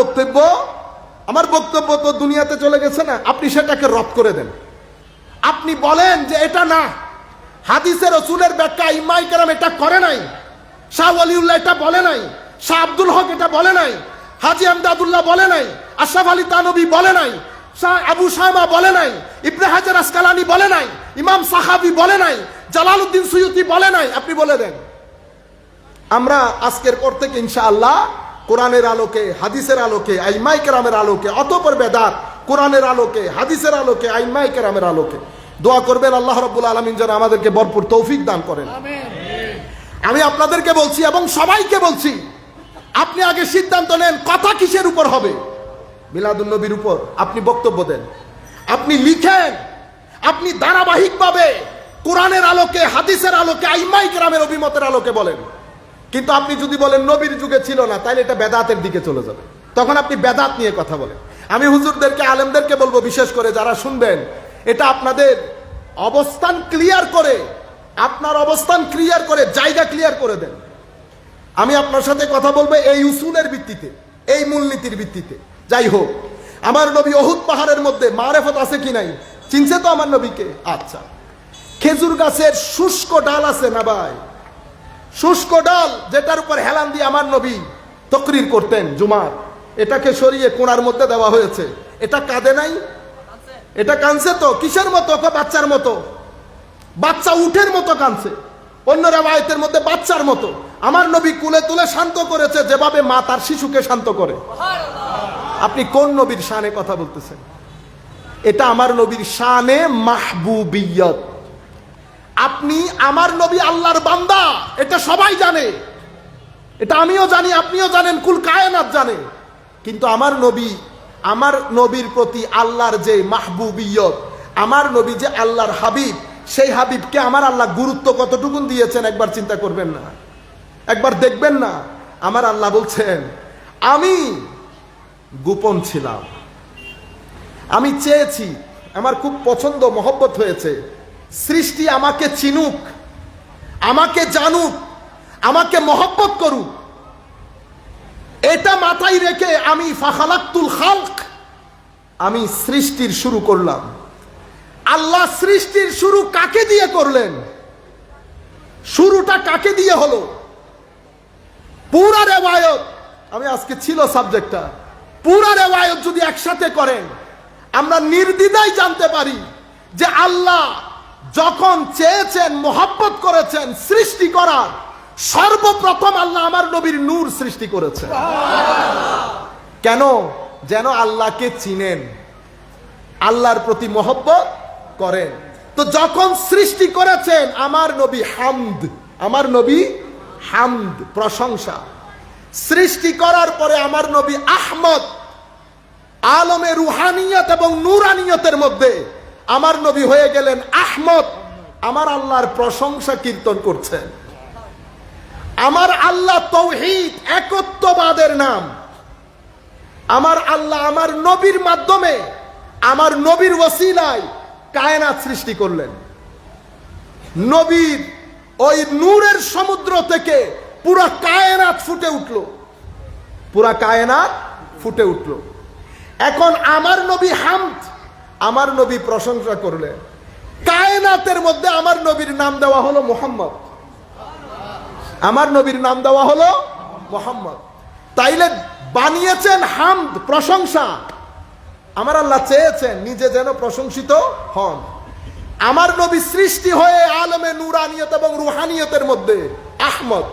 বক্তব্য তো দুনিয়াতে চলে গেছে না, আপনি সেটাকে রদ করে দেন। আপনি বলেন যে এটা না, হাদিসের রাসূলের ব্যাখ্যা ইমাম কেরাম এটা করে নাই, শাহ ওয়ালিউল্লাহ এটা বলে নাই, শাহ আব্দুল হক এটা বলে নাই, হাজী আমদাদুল্লাহ বলে নাই, আশরাফ আলী তানবী বলে নাই, শাহ আবু শামা বলে নাই, ইবনে হাজার আসকালানি বলে নাই, ইমাম সাহাবী বলে নাই, জালালউদ্দিন সুয়ুতি বলে নাই। আপনি বলে দেন। আমরা আজকের পর থেকে ইনশাআল্লাহ কোরআনের আলোকে, হাদিসের আলোকে, আইম্মায়ে কেরামের আলোকে, অতঃপর বেদাত, কোরআনের আলোকে, হাদিসের আলোকে, আইম্মায়ে কেরামের আলোকে দোয়া করবেন আল্লাহ রাব্বুল আলামিন যেন আমাদেরকে ভরপুর তৌফিক দান করেন। আমি আপনাদেরকে বলছি এবং সবাইকে বলছি, আপনি আগে সিদ্ধান্ত নেন কথা কিসের উপর হবে। মিলাদুন নবীর উপর আপনি বক্তব্য দেন, আপনি লিখেন, আপনি ধারাবাহিকভাবে কোরআনের আলোকে, হাদিসের আলোকে, আইম্মায়ে কেরামের অভিমতের আলোকে বলেন। কিন্তু আপনি যদি বলেন নবীর যুগে ছিল না, তাহলে এটা বেদাতের দিকে চলে যাবে। তখন আপনি বেদাত নিয়ে কথা বলেন। আমি হুজুরদেরকে, আলেমদেরকে বলবো, বিশেষ করে যারা শুনবেন, এটা আপনাদের অবস্থান ক্লিয়ার করে, আপনার অবস্থান ক্লিয়ার করে, জায়গা ক্লিয়ার করে দেন। আমি আপনার সাথে কথা বলবো এই উসুলের ভিত্তিতে, এই মূলনীতির ভিত্তিতে। যাই হোক, আমার নবী উহুদ পাহাড়ের মধ্যে মারেফত আছে কি নাই? চিনছে তো আমার নবীকে? আচ্ছা, খেজুর গাছের শুষ্ক ডাল আছে না ভাই? শুষ্ক ডাল যেটার উপর হেলান দিয়ে আমার নবী তকরির করতেন জুমার, এটাকে সরিয়ে কোণার মধ্যে দেওয়া হয়েছে। এটা কাঁদে নাই? এটা কাঁদছে তো। কিসের মতো? বাচ্চার মতো, বাচ্চা উঠের মতো কাঁদছে। অন্য রেওয়ায়েতের মধ্যে বাচ্চার মতো। আমার নবী কুলে তুলে শান্ত করেছে, যেভাবে মা তার শিশুকে শান্ত করে। আপনি কোন নবীর শানে কথা বলতেছেন? এটা আমার নবীর শানে মাহবুবিয়ত। আপনি, আমার নবী আল্লাহর বান্দা, এটা সবাই জানে, এটা আমিও জানি, আপনিও জানেন, কুল কায়নাত জানে। কিন্তু আমার নবীর প্রতি আল্লাহর যে মাহবুবিয়ত, আমার নবী যে আল্লাহর হাবিব, সেই হাবিবকে আমার আল্লাহ গুরুত্ব কতটুকুন দিয়েছেন একবার চিন্তা করবেন না? একবার দেখবেন না? আমার আল্লাহ বলছেন আমি গোপন ছিলাম, আমি চেয়েছি, আমার খুব পছন্দ মহব্বত হয়েছে সৃষ্টি আমাকে চিনুক, আমাকে জানুক, আমাকে মহব্বত করুক। এটা মাথায় রেখে আমি ফাখালাক্তুল খালক, আমি সৃষ্টির শুরু করলাম। আল্লাহ সৃষ্টির শুরু কাকে দিয়ে করলেন? শুরুটা কাকে দিয়ে হলো? পুরা রেওয়ায়ত, আমি আজকে ছিল সাবজেক্টটা, পুরা রেওয়ায়ত যদি একসাথে করেন আমরা নির্দ্বিধায় জানতে পারি যে আল্লাহ যখন চেয়েছেন, মোহাব্বত করেছেন সৃষ্টি করার, সর্বপ্রথম আল্লাহ আমার নবীর নূর সৃষ্টি করেছেন। কেন? যেন আল্লাহকে চিনেন, আল্লাহর প্রতি মহব্বত করেন। তো যখন সৃষ্টি করেছেন আমার নবী হামদ, আমার নবী হামদ, প্রশংসা। সৃষ্টি করার পরে আমার নবী আহমদ, আলমে রুহানিয়ত এবং নূরানিয়তের মধ্যে আমার নবী হয়ে গেলেন আহমদ, আমার আল্লাহর প্রশংসা কীর্তন করছেন। আমার আল্লাহ তাওহীদ, একত্ববাদের নাম। আমার আল্লাহ আমার নবীর মাধ্যমে, আমার নবীর ওসিলায় কায়নাত সৃষ্টি করলেন। নবীর ওই নূরের সমুদ্র থেকে পুরা কায়নাত ফুটে উঠল, পুরা কায়নাত ফুটে উঠল। এখন আমার নবী হামদ, আমার নবী প্রশংসা করলেন। কায়নাতের মধ্যে আমার নবীর নাম দেওয়া হলো মুহাম্মদ, আমার নবীর নাম দেওয়া হলো মুহাম্মদ। তাইলে বানিয়েছেন হামদ, প্রশংসা। আমার আল্লাহ চেয়েছেন নিজে যেন প্রশংসিত হন। আমার নবী সৃষ্টি হয়ে আলমে নূরানিয়ত এবং রুহানিয়তের মধ্যে আহমদ।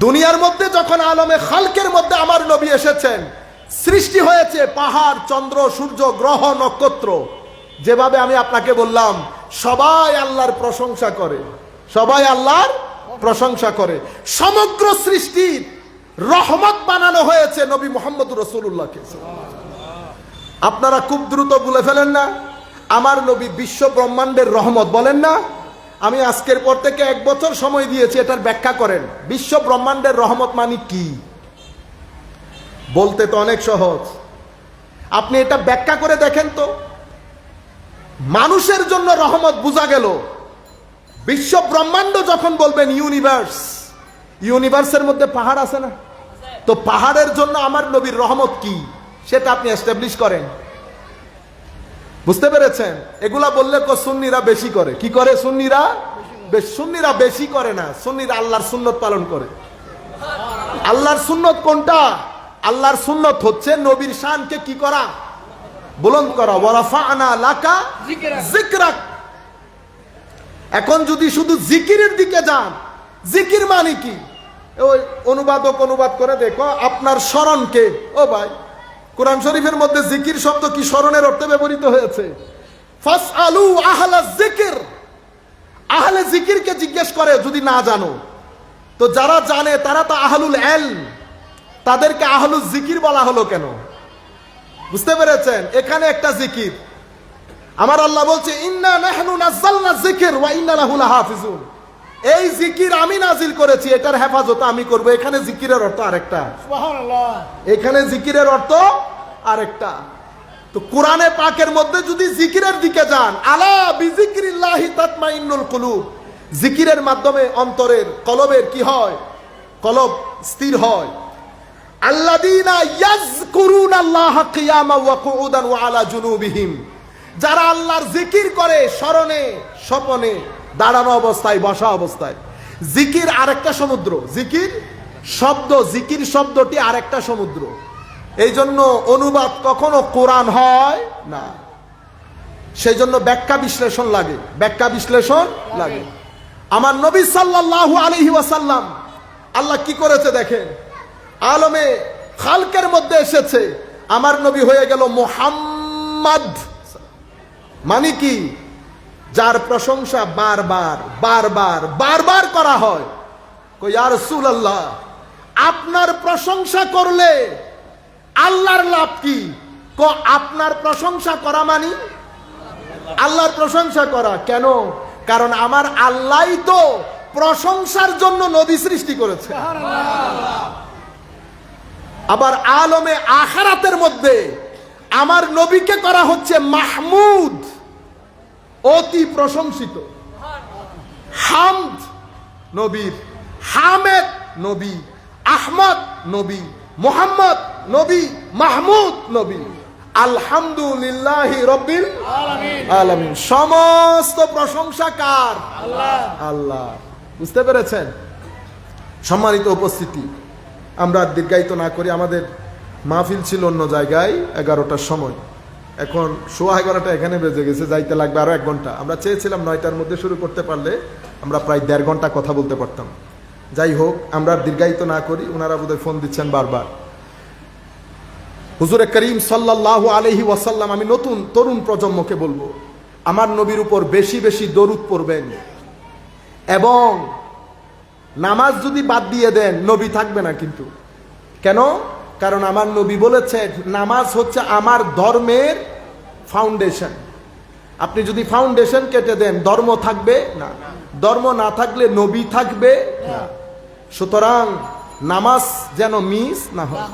দুনিয়ার মধ্যে যখন আলমে খালকের মধ্যে আমার নবী এসেছেন, সৃষ্টি হয়েছে পাহাড়, চন্দ্র, সূর্য, গ্রহ, নক্ষত্র। যেভাবে আমি আপনাকে বললাম, সবাই আল্লাহর প্রশংসা করে, সবাই আল্লাহর প্রশংসা করে। সমগ্র সৃষ্টির রহমত বানানো হয়েছে নবী মুহাম্মদুর রাসূলুল্লাহকে। আপনারা খুব দ্রুত বলে ফেলেন না আমার নবী বিশ্ব ব্রহ্মাণ্ডের রহমত, বলেন না? আমি আজকের পর থেকে 1 বছর সময় দিয়েছি, এটার ব্যাখ্যা করেন। বিশ্ব ব্রহ্মাণ্ডের রহমত মানে কি? বলতে তো অনেক সহজ, আপনি এটা ব্যাখ্যা করে দেখেন তো। মানুষের জন্য রহমত বোঝা গেল। বিশ্ব ব্রহ্মাণ্ড যখন বলবেন ইউনিভার্স, ইউনিভার্সের মধ্যে পাহাড় আছে না? তো পাহাড়ের জন্য আমার নবীর রহমত কি সেটা আপনি এস্টাবলিশ করেন। বুঝতে পেরেছেন? এগুলা বললে সুন্নিরা বেশি করে। কি করে সুন্নিরা? সুন্নিরা বেশি করে না, সুন্নিরা আল্লাহর সুন্নত পালন করে। আল্লাহর সুন্নত কোনটা? আল্লাহর সুন্নত হচ্ছে নবীর শানকে কি করা? বুলন্দ করা। ওয়ারাফা'না লাকা যিকরাক। এখন যদি শুধু জিকিরের দিকে যান, জিকির মানে কি? ওই অনুবাদক অনুবাদ করে দেখো আপনার স্মরণকে। ও ভাই, কোরআন শরীফের মধ্যে জিকির শব্দ কি স্মরণের অর্থে ব্যবহৃত হয়েছে? ফাসআলু আহলা যিকর। আহলে জিকিরকে জিজ্ঞেস করে যদি না জানো। তো যারা জানে তারা তো আহলুল ইলম, তাদেরকে আহলুল জিকির বলা হলো কেন? বুঝতে পেরেছেন? এখানে একটা জিকির। আমার আল্লাহ বলছে ইন্না নাহনু নাযালনা যিকর ওয়া ইন্না লাহু লাহাফিজুন। এই জিকির আমি নাজিল করেছি, এটার হেফাজত আমি করব। এখানে জিকিরের অর্থ আরেকটা, সুবহানাল্লাহ। এখানে জিকিরের অর্থ আরেকটা। তো কোরআনে পাকের মধ্যে যদি জিকিরের দিকে যান, আলা বিযিকরিল্লাহি তাতমাইন্নুল কুলুব, জিকিরের মাধ্যমে অন্তরের, কলবের কি হয়? কলব স্থির হয়। আল্লাযীনা ইয়াযকুরুনাল্লাহা কিয়ামান ওয়া কুউদান ওয়া আলা জুনুবিহিম, যারা আল্লাহর জিকির করে স্মরণে, স্বপনে, দাঁড়ানো অবস্থায়, বসা অবস্থায়। জিকির আরেকটা সমুদ্র, জিকির শব্দ, জিকির শব্দটি আরেকটা সমুদ্র। এই জন্য অনুবাদ কখনো কোরআন হয় না, সেই জন্য ব্যাখ্যা বিশ্লেষণ লাগে, ব্যাখ্যা বিশ্লেষণ লাগে। আমার নবী সাল্লাল্লাহু আলাইহি ওয়াসাল্লাম আল্লাহ কি করেছে দেখেন, আলমে খালকের মধ্যে এসেছে, আমার নবী হয়ে গেল মুহাম্মদ। মানে কি? যার প্রশংসা বারবার বারবার বারবার করা হয়। কই ইয়া রাসূলুল্লাহ, আপনার প্রশংসা করলে আল্লাহর লাভ কি? আপনার প্রশংসা করা মানে আল্লাহর প্রশংসা করা। কেন? কারণ আমার আল্লাহই তো প্রশংসার জন্য নবী সৃষ্টি করেছে। আবার আলমে আখিরাতের মধ্যে আমার নবীকে করা হচ্ছে মাহমুদ, অতি প্রশংসিত। হামদ নবীর, হামেদ নবী, আহমদ নবী, মোহাম্মদ নবী, মাহমুদ নবী। আলহামদুলিল্লাহি রব্বিল আলামিন। সমস্ত প্রশংসা কার? আল্লাহ। বুঝতে পেরেছেন? সম্মানিত উপস্থিতি, আমরা দীর্ঘায়িত না করি, আমাদের মাহফিল ছিল অন্য জায়গায় 11টার সময়, এখন 11:15 এখানে বেজে গেছে, যাইতে লাগবে আরো 1 ঘন্টা। আমরা চেয়েছিলাম 9টার মধ্যে শুরু করতে পারলে আমরা প্রায় 1.5 ঘন্টা কথা বলতে পারতাম। যাই হোক, আমরা দীর্ঘায়িত না করি, ওনারা বোধহয় ফোন দিচ্ছেন বারবার। হুজুরে করিম সাল্লাল্লাহু আলাইহি ওয়াসাল্লাম, আমি নতুন তরুণ প্রজন্মকে বলবো, আমার নবীর উপর বেশি বেশি দরুদ পড়বেন, এবং নামাজ যদি বাদ দিয়ে দেন নবী থাকবে না কিন্তু। কেন? কারণ আমার নবী বলেছেন নামাজ হচ্ছে আমার ধর্মের ফাউন্ডেশন। আপনি যদি ফাউন্ডেশন কেটে দেন ধর্ম থাকবে না, ধর্ম না থাকলে নবী থাকবে না। সুতরাং নামাজ যেন মিস না হয়।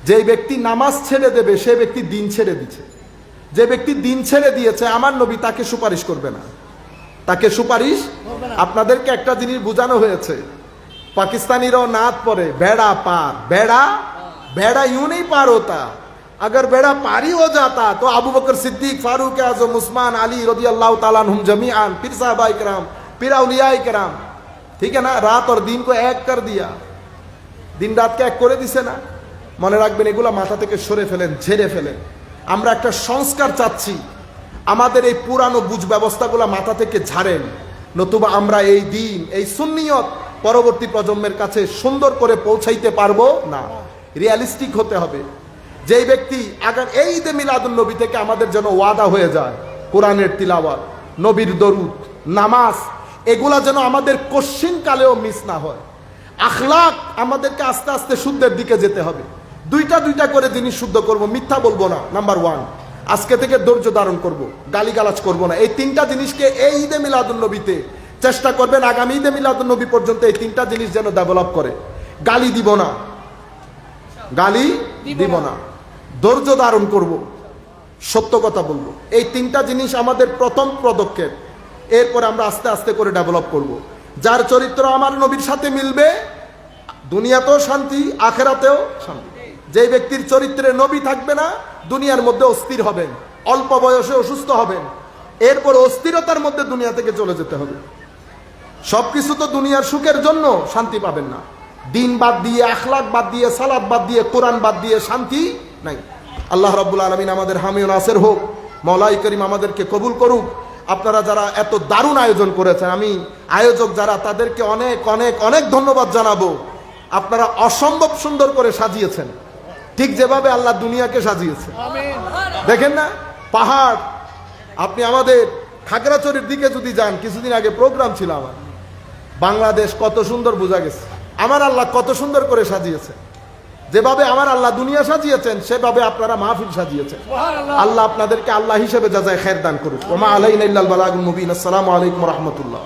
যে ব্যক্তি নামাজ ছেড়ে দেবে সে ব্যক্তি দিন ছেড়ে দিচ্ছে। যে ব্যক্তি দিন ছেড়ে দিয়েছে আমার নবী তাকে সুপারিশ করবে না, তাকে সুপারিশ। আপনাদেরকে একটা জিনিস বোঝানো হয়েছে, পাকিস্তানিরাও नात पढ़े बेड़ा पार, बेड़ा बेड़ा यूं नहीं पार होता, अगर बेड़ा पार ही हो जाता तो अबू बकर सिद्दीक, फारूक आजम, उस्मान, अली रज़ी अल्लाह ताला अन्हुम जमीआन, फिर साहबाए किराम, फिर औलियाए किराम, ठीक है ना, रात और दिन को एक कर दिया, दिन रात के एक করে দিছে না। মনে রাখবেন, এগুলা মাথা থেকে সরে ফেলেন, ঝেড়ে ফেলেন। আমরা একটা সংস্কার চাচ্ছি, আমাদের এই পুরানো বুঝ ব্যবস্থাগুলো মাথা থেকে ঝাড়েন, নতুবা আমরা এই দিন, এই সুন্নিয়ত পরবর্তী প্রজন্মের কাছে সুন্দর করে পৌঁছাইতে পারবো না। রিয়ালিস্টিক হতে হবে। যেই ব্যক্তি আগার এই ঈদে মিলাদুন নবী থেকে আমাদের যেন ওয়াদা হয়ে যায়, কোরআনের তিলাওয়াত, নবীর দরুদ, নামাজ, এগুলা যেন আমাদের কোশ্চিন কালেও মিস না হয়। আখলাক আমাদেরকে আস্তে আস্তে শুদ্ধের দিকে যেতে হবে। দুইটা দুইটা করে জিনিস শুদ্ধ করব, মিথ্যা বলবো না। নাম্বার 1, আজকে থেকে ধৈর্য ধারণ করব, গালিগালাজ করব না। এই 3টা জিনিসকে এই ঈদে মিলাদুন নবীতে চেষ্টা করবেন, আগামী ঈদে মিলাদুন নবী পর্যন্ত এই 3টা জিনিস যেন ডেভেলপ করে। গালি দিব না, গালি দিব না, ধৈর্য ধারণ করব, সত্য কথা বলবো। এই 3টা জিনিস আমাদের প্রথম পদক্ষেপ। এরপর আমরা আস্তে আস্তে করে ডেভেলপ করব। যার চরিত্র আমার নবীর সাথে মিলবে, দুনিয়াতেও শান্তি, আখেরাতেও শান্তি। যে ব্যক্তির চরিত্রে নবী থাকবে না, দুনিয়ার মধ্যে অস্থির হবেন, অল্প বয়সে অসুস্থ হবেন, এরপর অস্থিরতার মধ্যে দুনিয়া থেকে চলে যেতে হবে। সবকিছু তো দুনিয়ার সুখের জন্য, শান্তি পাবেন না। দিন বাদ দিয়ে, আখলাক বাদ দিয়ে, সালাত বাদ দিয়ে, কোরআন বাদ দিয়ে শান্তি নাই। আল্লাহ রাব্বুল আলামিন আমাদের হামি ও নাসির হোক। মওলাই করিম আমাদেরকে কবুল করুক। আপনারা যারা এত দারুণ আয়োজন করেছেন, আমি আয়োজক যারা, তাদেরকে অনেক অনেক অনেক ধন্যবাদ জানাবো। আপনারা অসম্ভব সুন্দর করে সাজিয়েছেন, ঠিক যেভাবে আল্লাহ দুনিয়াকে সাজিয়েছে। দেখেন না, পাহাড়। আপনি আমাদের খাগড়াছড়ির দিকে যদি যান, কিছুদিন আগে প্রোগ্রাম ছিল আমার, বাংলাদেশ কত সুন্দর বোঝা গেছে। আমার আল্লাহ কত সুন্দর করে সাজিয়েছে। যেভাবে আমার আল্লাহ দুনিয়া সাজিয়েছেন, সেভাবে আপনারা মাহফিল সাজিয়েছেন। আল্লাহ আপনাদেরকে আল্লাহ হিসেবে জাযায়ে খায়ের দান করুক। ওয়া মা আলাইনা ইল্লাল বালাগুল মুবিন। আসসালামু আলাইকুম ওয়া রাহমাতুল্লাহ।